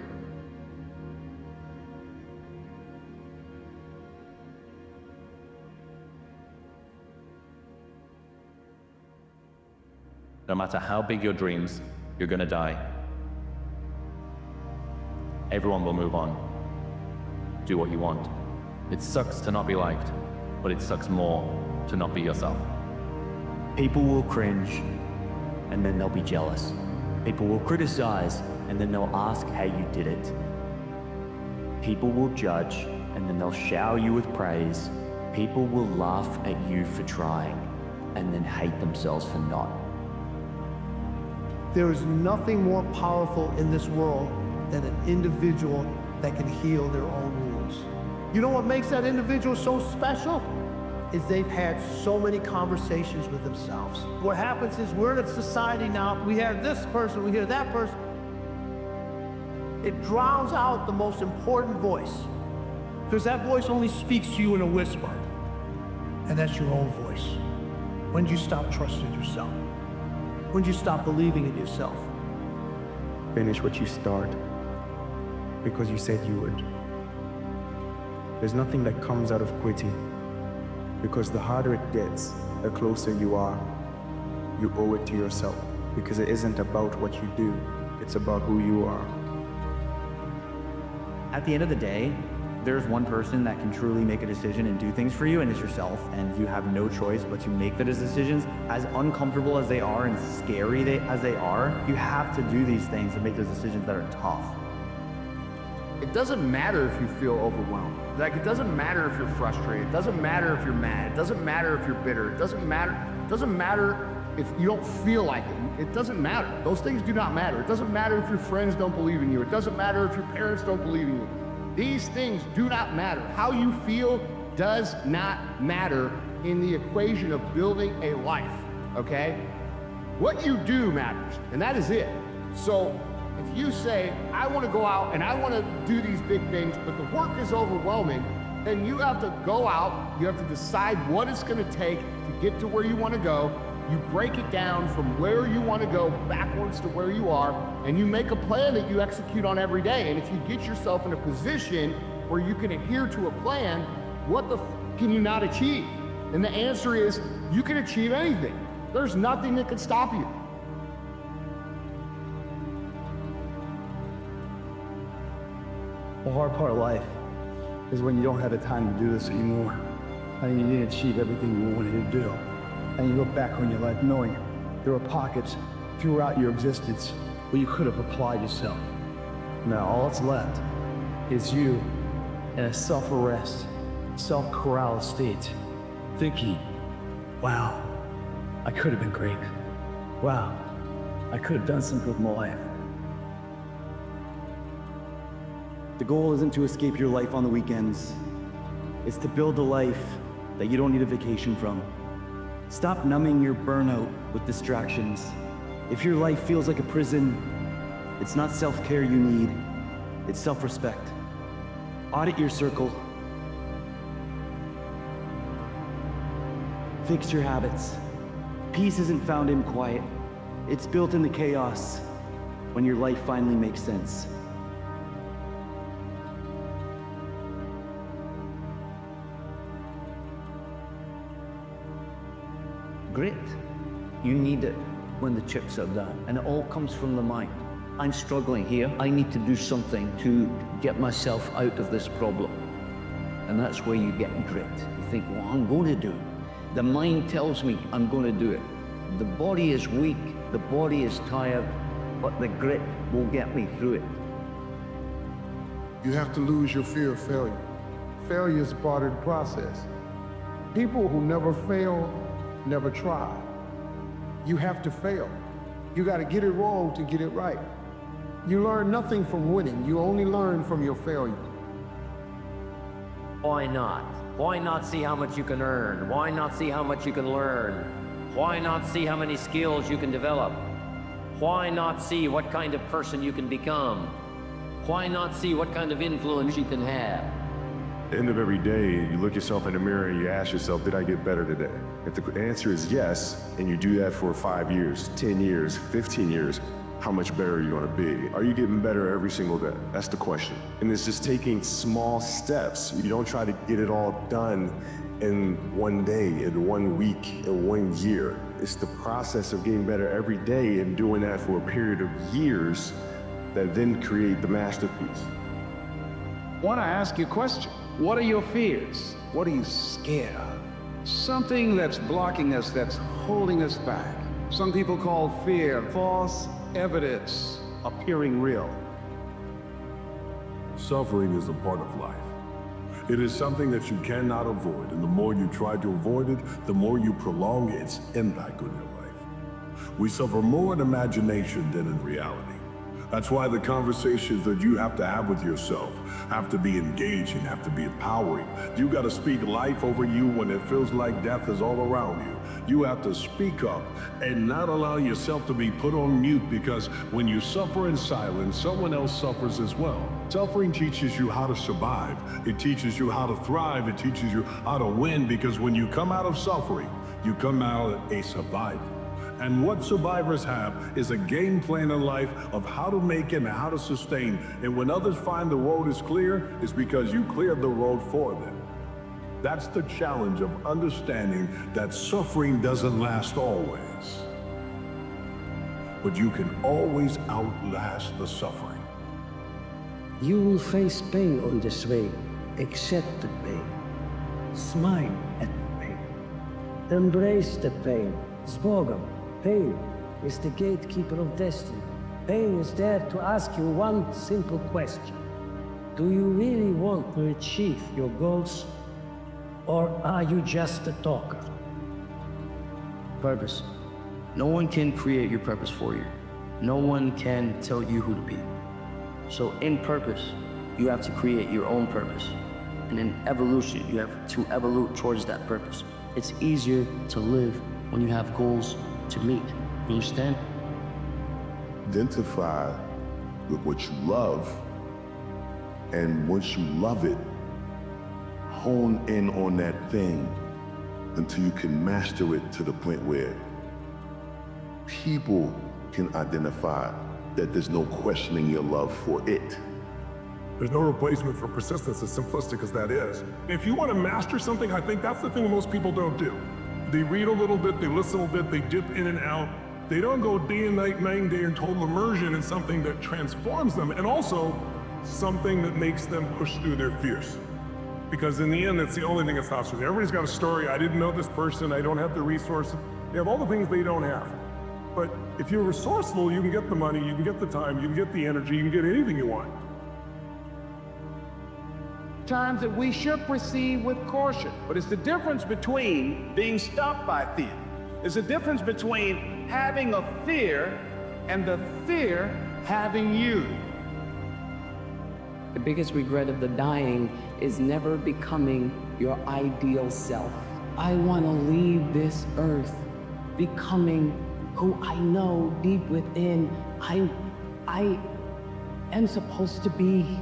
No matter how big your dreams, you're gonna die. Everyone will move on. Do what you want. It sucks to not be liked, but it sucks more to not be yourself. People will cringe, and then they'll be jealous. People will criticize, and then they'll ask how you did it. People will judge, and then they'll shower you with praise. People will laugh at you for trying, and then hate themselves for not. There is nothing more powerful in this world than an individual that can heal their own wounds. You know what makes that individual so special? Is they've had so many conversations with themselves. What happens is we're in a society now, we hear this person, we hear that person. It drowns out the most important voice, because that voice only speaks to you in a whisper, and that's your own voice. When do you stop trusting yourself? When do you stop believing in yourself? Finish what you start, because you said you would. There's nothing that comes out of quitting, because the harder it gets, the closer you are. You owe it to yourself, because it isn't about what you do, it's about who you are. At the end of the day, there's one person that can truly make a decision and do things for you, and it's yourself, and you have no choice but to make those decisions. As uncomfortable as they are and scary as they are, you have to do these things and make those decisions that are tough. It doesn't matter if you feel overwhelmed. Like, it doesn't matter if you're frustrated. It doesn't matter if you're mad. It doesn't matter if you're bitter. It doesn't matter if you don't feel like it. It doesn't matter. Those things do not matter. It doesn't matter if your friends don't believe in you. It doesn't matter if your parents don't believe in you. These things do not matter. How you feel does not matter in the equation of building a life, okay? What you do matters, and that is it. So if you say, I want to go out and I want to do these big things, but the work is overwhelming, then you have to go out, you have to decide what it's gonna take to get to where you wanna go. You break it down from where you wanna go backwards to where you are, and you make a plan that you execute on every day. And if you get yourself in a position where you can adhere to a plan, what the can you not achieve? And the answer is, you can achieve anything. There's nothing that can stop you. The hard part of life is when you don't have the time to do this anymore, and you didn't achieve everything you wanted to do. And you look back on your life knowing there were pockets throughout your existence where you could have applied yourself. Now all that's left is you in a self-arrest, self-corral state, thinking, wow, I could have been great. Wow, I could have done something with my life. The goal isn't to escape your life on the weekends. It's to build a life that you don't need a vacation from. Stop numbing your burnout with distractions. If your life feels like a prison, it's not self-care you need, it's self-respect. Audit your circle. Fix your habits. Peace isn't found in quiet. It's built in the chaos when your life finally makes sense. Grit. You need it when the chips are down, and it all comes from the mind. I'm struggling here. I need to do something to get myself out of this problem. And that's where you get grit. You think, well, I'm going to do it. The mind tells me I'm going to do it. The body is weak, the body is tired, but the grit will get me through it. You have to lose your fear of failure. Failure is part of the process. People who never fail never try. You have to fail. You got to get it wrong to get it right. You learn nothing from winning. You only learn from your failure. Why not? Why not see how much you can earn? Why not see how much you can learn? Why not see how many skills you can develop? Why not see what kind of person you can become? Why not see what kind of influence you can have? At the end of every day, you look yourself in the mirror and you ask yourself, did I get better today? If the answer is yes, and you do that for 5 years, 10 years, 15 years, how much better are you going to be? Are you getting better every single day? That's the question. And it's just taking small steps. You don't try to get it all done in one day, in 1 week, in 1 year. It's the process of getting better every day and doing that for a period of years that then create the masterpiece. Want to ask you a question? What are your fears? What are you scared of? Something that's blocking us, that's holding us back. Some people call fear false evidence appearing real. Suffering is a part of life. It is something that you cannot avoid, and the more you try to avoid it, the more you prolong its impact on your life. We suffer more in imagination than in reality. That's why the conversations that you have to have with yourself have to be engaging, have to be empowering. You got to speak life over you when it feels like death is all around you. You have to speak up and not allow yourself to be put on mute, because when you suffer in silence, someone else suffers as well. Suffering teaches you how to survive. It teaches you how to thrive. It teaches you how to win, because when you come out of suffering, you come out a survivor. And what survivors have is a game plan in life of how to make it and how to sustain. And when others find the road is clear, it's because you cleared the road for them. That's the challenge of understanding that suffering doesn't last always. But you can always outlast the suffering. You will face pain on this way. Accept the pain. Smile at the pain. Embrace the pain. Zbogom. Pain is the gatekeeper of destiny. Pain is there to ask you one simple question. Do you really want to achieve your goals, or are you just a talker? Purpose. No one can create your purpose for you. No one can tell you who to be. So in purpose, you have to create your own purpose. And in evolution, you have to evolve towards that purpose. It's easier to live when you have goals to meet. You understand? Identify with what you love, and once you love it, hone in on that thing until you can master it to the point where people can identify that there's no questioning your love for it. There's no replacement for persistence, as simplistic as that is. If you want to master something, I think that's the thing most people don't do. They read a little bit, they listen a little bit, they dip in and out. They don't go day and night, night and day in total immersion in something that transforms them, and also something that makes them push through their fears. Because in the end, that's the only thing that stops them. Everybody's got a story. I didn't know this person, I don't have the resources. They have all the things they don't have. But if you're resourceful, you can get the money, you can get the time, you can get the energy, you can get anything you want. Times that we should proceed with caution. But it's the difference between being stopped by fear. It's the difference between having a fear and the fear having you. The biggest regret of the dying is never becoming your ideal self. I want to leave this earth becoming who I know deep within I am supposed to be.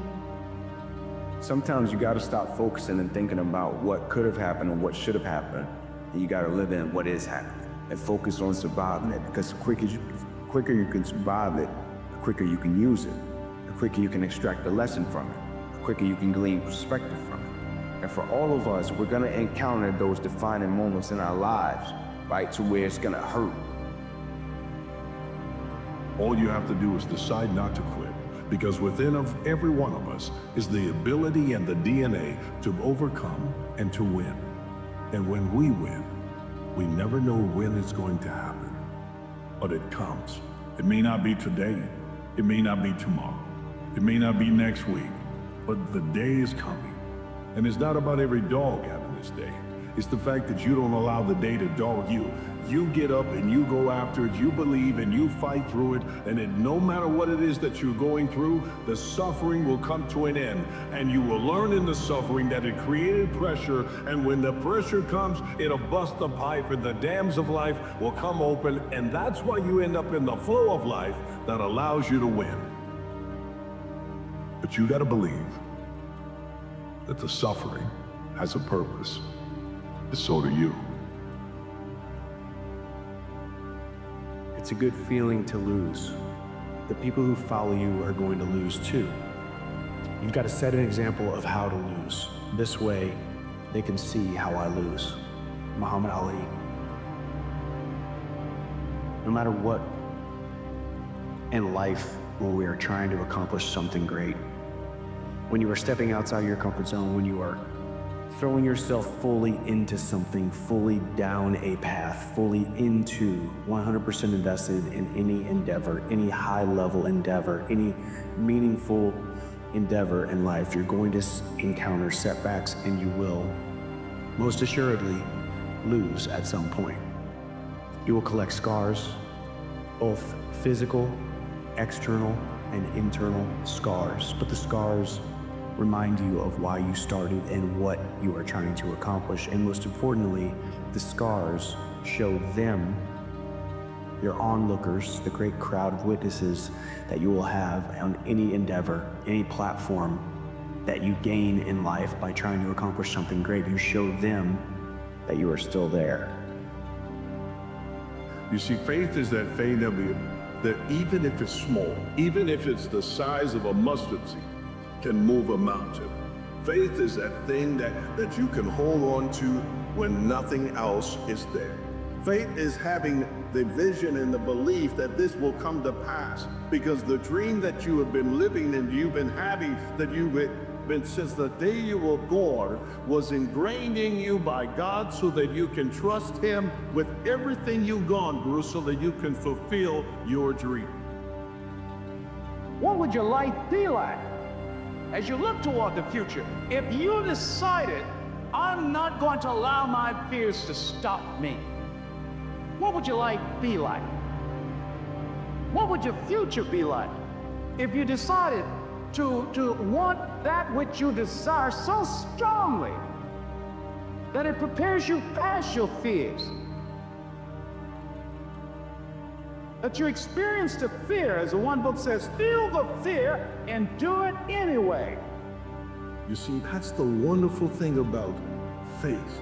Sometimes you gotta stop focusing and thinking about what could have happened or what should have happened. And you gotta live in what is happening and focus on surviving it, because the quicker you can survive it, the quicker you can use it, the quicker you can extract a lesson from it, the quicker you can glean perspective from it. And for all of us, we're gonna encounter those defining moments in our lives, right, to where it's gonna hurt. All you have to do is decide not to quit, because within of every one of us is the ability and the DNA to overcome and to win. And when we win, we never know when it's going to happen, but it comes. It may not be today, it may not be tomorrow, it may not be next week, but the day is coming. And it's not about every dog having this day. It's the fact that you don't allow the day to dog you. You get up and you go after it, you believe and you fight through it, and it, no matter what it is that you're going through, the suffering will come to an end. And you will learn in the suffering that it created pressure, and when the pressure comes, it'll bust the pipe and the dams of life will come open, and that's why you end up in the flow of life that allows you to win. But you gotta believe that the suffering has a purpose, and so do you. It's a good feeling to lose. The people who follow you are going to lose too. You've got to set an example of how to lose. This way, they can see how I lose. Muhammad Ali. No matter what in life when we are trying to accomplish something great, when you are stepping outside your comfort zone, when you are throwing yourself fully into something, fully down a path, fully into 100% invested in any endeavor, any high-level endeavor, any meaningful endeavor in life, you're going to encounter setbacks, and you will most assuredly lose at some point. You will collect scars, both physical, external, and internal scars, but the scars remind you of why you started and what you are trying to accomplish. And most importantly, the scars show them, your onlookers, the great crowd of witnesses that you will have on any endeavor, any platform that you gain in life by trying to accomplish something great. You show them that you are still there. You see, faith is that thing that even if it's small, even if it's the size of a mustard seed, can move a mountain. Faith is that thing that you can hold on to when nothing else is there. Faith is having the vision and the belief that this will come to pass, because the dream that you have been living and you've been having, that you've been since the day you were born, was ingrained in you by God so that you can trust Him with everything you've gone through so that you can fulfill your dream. What would your life be like as you look toward the future if you decided, I'm not going to allow my fears to stop me? What would your life be like? What would your future be like if you decided to want that which you desire so strongly that it prepares you past your fears? That you experience the fear, as the one book says, feel the fear and do it anyway. You see, that's the wonderful thing about faith.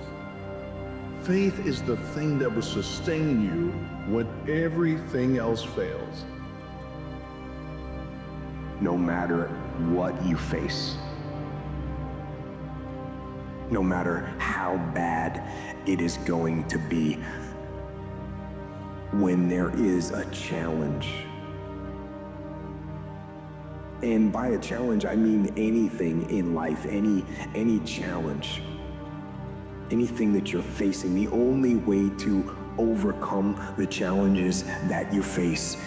Faith is the thing that will sustain you when everything else fails. No matter what you face, no matter how bad it is going to be, when there is a challenge, and by a challenge I mean anything in life, any challenge, anything that you're facing, the only way to overcome the challenges that you face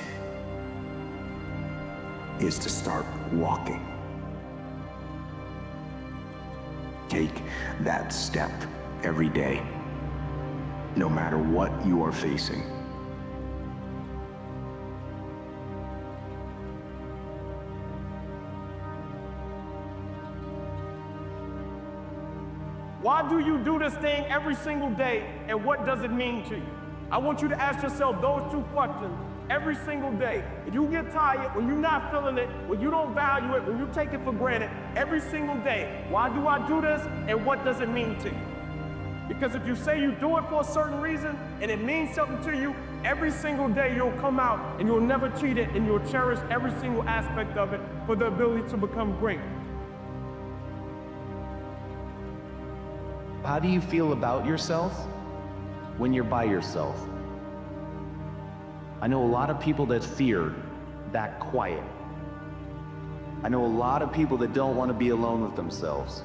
is to start walking. Take that step every day, no matter what you are facing. Why do you do this thing every single day, and what does it mean to you? I want you to ask yourself those two questions every single day. If you get tired, when you're not feeling it, when you don't value it, when you take it for granted, every single day, why do I do this, and what does it mean to you? Because if you say you do it for a certain reason, and it means something to you, every single day you'll come out, and you'll never cheat it, and you'll cherish every single aspect of it for the ability to become great. How do you feel about yourself when you're by yourself? I know a lot of people that fear that quiet. I know a lot of people that don't want to be alone with themselves.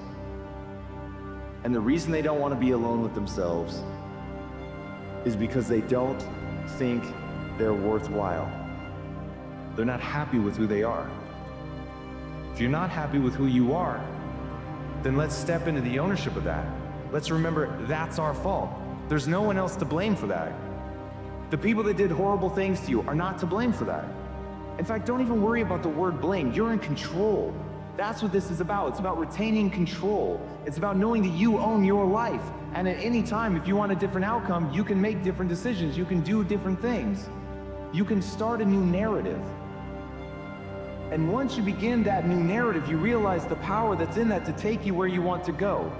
And the reason they don't want to be alone with themselves is because they don't think they're worthwhile. They're not happy with who they are. If you're not happy with who you are, then let's step into the ownership of that. Let's remember that's our fault. There's no one else to blame for that. The people that did horrible things to you are not to blame for that. In fact, don't even worry about the word blame. You're in control. That's what this is about. It's about retaining control. It's about knowing that you own your life. And at any time, if you want a different outcome, you can make different decisions. You can do different things. You can start a new narrative. And once you begin that new narrative, you realize the power that's in that to take you where you want to go.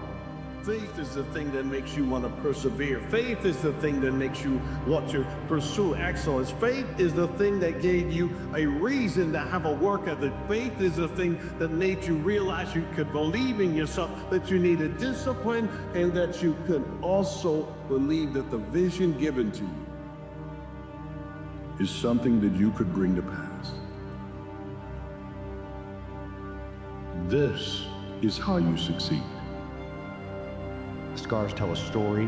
Faith is the thing that makes you want to persevere. Faith is the thing that makes you want to pursue excellence. Faith is the thing that gave you a reason to have a work ethic. Faith is the thing that made you realize you could believe in yourself, that you needed discipline, and that you could also believe that the vision given to you is something that you could bring to pass. This is how you succeed. Scars tell a story,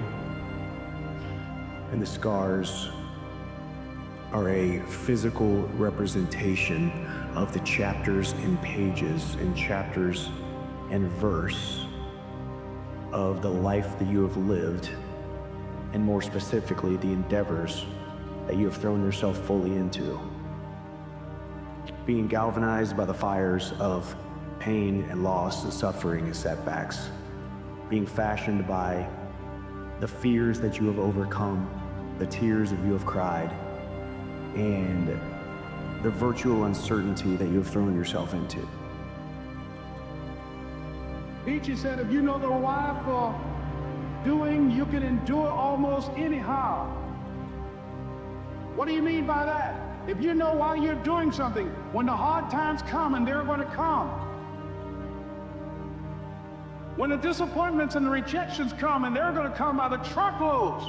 and the scars are a physical representation of the chapters and pages and chapters and verse of the life that you have lived, and more specifically, the endeavors that you have thrown yourself fully into. Being galvanized by the fires of pain and loss and suffering and setbacks. Being fashioned by the fears that you have overcome, the tears that you have cried, and the virtual uncertainty that you have thrown yourself into. Nietzsche said, if you know the why for doing, you can endure almost anyhow. What do you mean by that? If you know why you're doing something, when the hard times come, and they're going to come, when the disappointments and the rejections come, and they're going to come by the truckloads,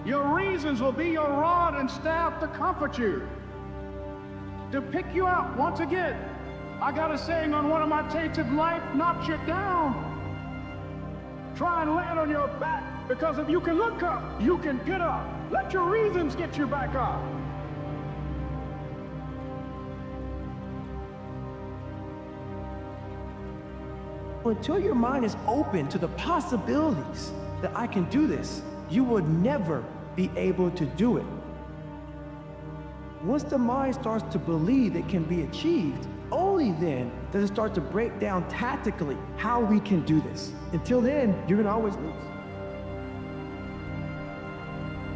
your reasons will be your rod and staff to comfort you, to pick you up. Once again, I got a saying on one of my tapes: if life knocks you down, try and land on your back, because if you can look up, you can get up. Let your reasons get you back up. Until your mind is open to the possibilities that I can do this, you would never be able to do it. Once the mind starts to believe it can be achieved, only then does it start to break down tactically how we can do this. Until then, you're gonna always lose.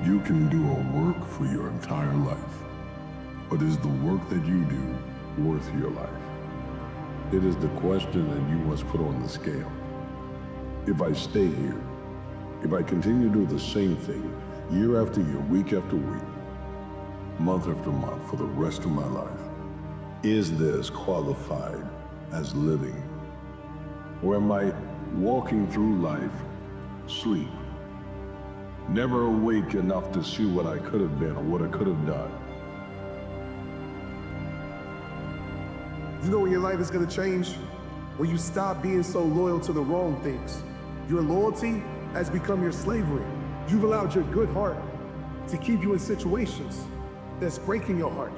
You can do a work for your entire life, but is the work that you do worth your life? It is the question that you must put on the scale. If I stay here, if I continue to do the same thing year after year, week after week, month after month, for the rest of my life, is this qualified as living? Or am I walking through life, sleep, never awake enough to see what I could have been or what I could have done? You know when your life is gonna change? When you stop being so loyal to the wrong things. Your loyalty has become your slavery. You've allowed your good heart to keep you in situations that's breaking your heart.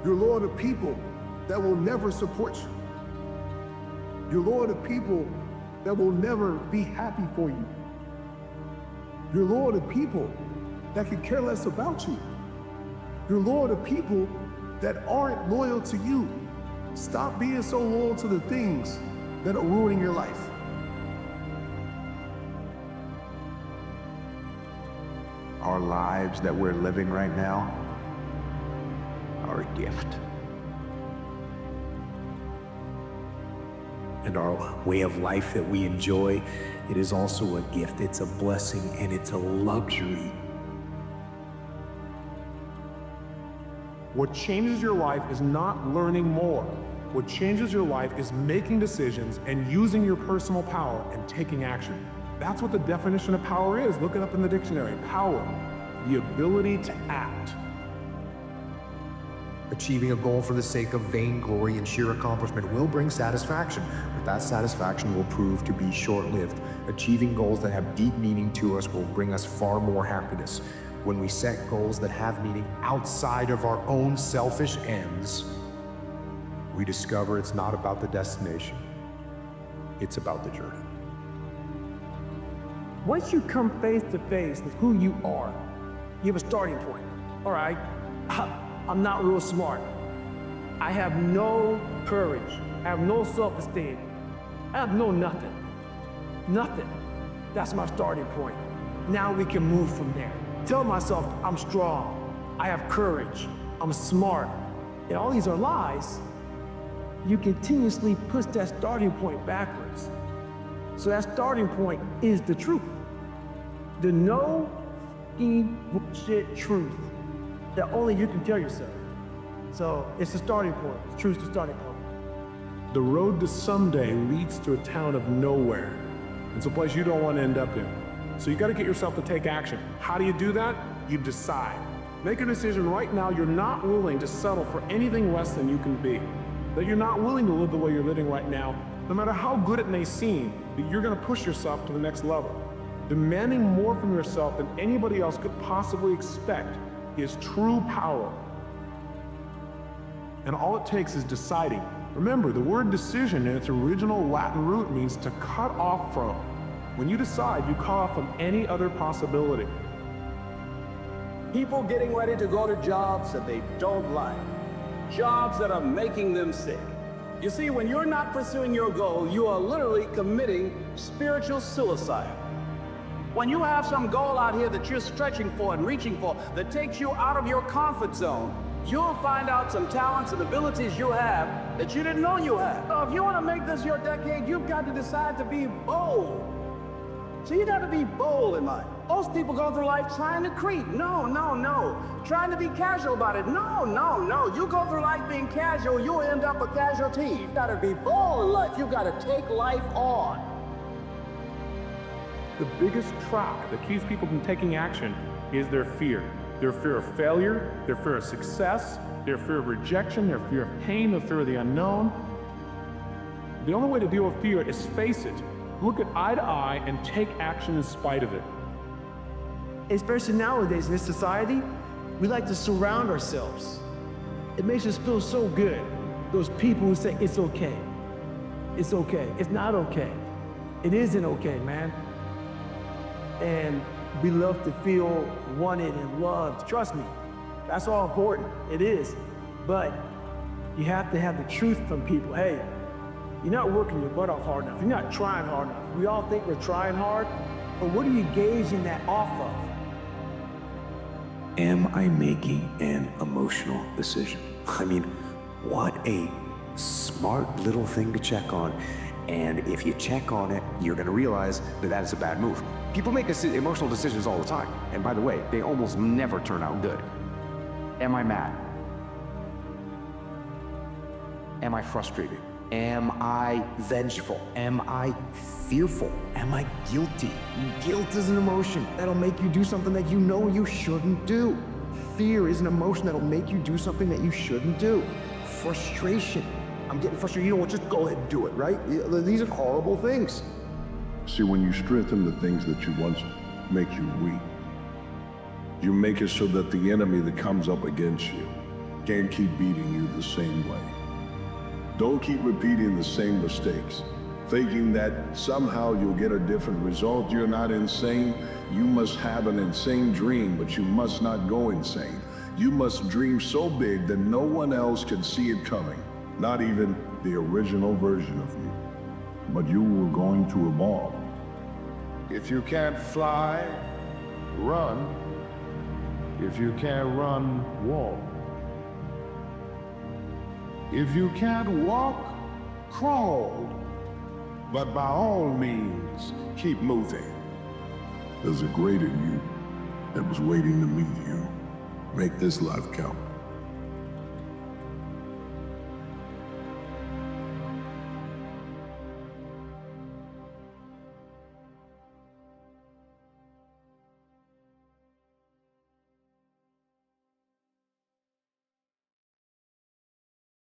You're loyal to people that will never support you. You're loyal to people that will never be happy for you. You're loyal to people that could care less about you. You're loyal to people that aren't loyal to you. Stop being so loyal to the things that are ruining your life. Our lives that we're living right now are a gift. And our way of life that we enjoy, it is also a gift. It's a blessing and it's a luxury. What changes your life is not learning more. What changes your life is making decisions and using your personal power and taking action. That's what the definition of power is. Look it up in the dictionary. Power, the ability to act. Achieving a goal for the sake of vainglory and sheer accomplishment will bring satisfaction, but that satisfaction will prove to be short-lived. Achieving goals that have deep meaning to us will bring us far more happiness. When we set goals that have meaning outside of our own selfish ends, we discover it's not about the destination, it's about the journey. Once you come face to face with who you are, you have a starting point. All right, I'm not real smart. I have no courage. I have no self-esteem. I have no nothing. Nothing. That's my starting point. Now we can move from there. Tell myself I'm strong. I have courage. I'm smart. And all these are lies. You continuously push that starting point backwards. So that starting point is the truth. The no fucking bullshit truth that only you can tell yourself. So it's the starting point. The truth's the starting point. The road to someday leads to a town of nowhere. It's a place you don't want to end up in. So you got to get yourself to take action. How do you do that? You decide. Make a decision right now you're not willing to settle for anything less than you can be. That you're not willing to live the way you're living right now, no matter how good it may seem, that you're going to push yourself to the next level. Demanding more from yourself than anybody else could possibly expect is true power. And all it takes is deciding. Remember, the word decision in its original Latin root means to cut off from. When you decide, you cut off from any other possibility. People getting ready to go to jobs that they don't like. Jobs that are making them sick. You see, when you're not pursuing your goal, you are literally committing spiritual suicide. When you have some goal out here that you're stretching for and reaching for that takes you out of your comfort zone, you'll find out some talents and abilities you have that you didn't know you had. So if you want to make this your decade, you've got to decide to be bold. So you got to be bold in life. Most people go through life trying to creep. No, no, no. Trying to be casual about it. No, no, no. You go through life being casual, you'll end up a casualty. You've got to be bold in life. You've got to take life on. The biggest trap that keeps people from taking action is their fear. Their fear of failure, their fear of success, their fear of rejection, their fear of pain, their fear of the unknown. The only way to deal with fear is face it. Look it eye to eye and take action in spite of it. Especially nowadays in this society, we like to surround ourselves. It makes us feel so good. Those people who say it's okay. It's okay. It's not okay. It isn't okay, man. And we love to feel wanted and loved. Trust me, that's all important. It is. But you have to have the truth from people. Hey, you're not working your butt off hard enough. You're not trying hard enough. We all think we're trying hard, but what are you gauging that off of? Am I making an emotional decision? I mean, what a smart little thing to check on. And if you check on it, you're gonna realize that that is a bad move. People make emotional decisions all the time. And by the way, they almost never turn out good. Am I mad? Am I frustrated? Am I vengeful? Am I fearful? Am I guilty? Guilt is an emotion that'll make you do something that you know you shouldn't do. Fear is an emotion that'll make you do something that you shouldn't do. Frustration. I'm getting frustrated. You know what? Just go ahead and do it, right? These are horrible things. See, when you strengthen the things that you once make you weak, you make it so that the enemy that comes up against you can't keep beating you the same way. Don't keep repeating the same mistakes, thinking that somehow you'll get a different result. You're not insane. You must have an insane dream, but you must not go insane. You must dream so big that no one else can see it coming, not even the original version of you. But you were going to evolve. If you can't fly, run. If you can't run, walk. If you can't walk, crawl. But by all means, keep moving. There's a greater you that was waiting to meet you. Make this life count.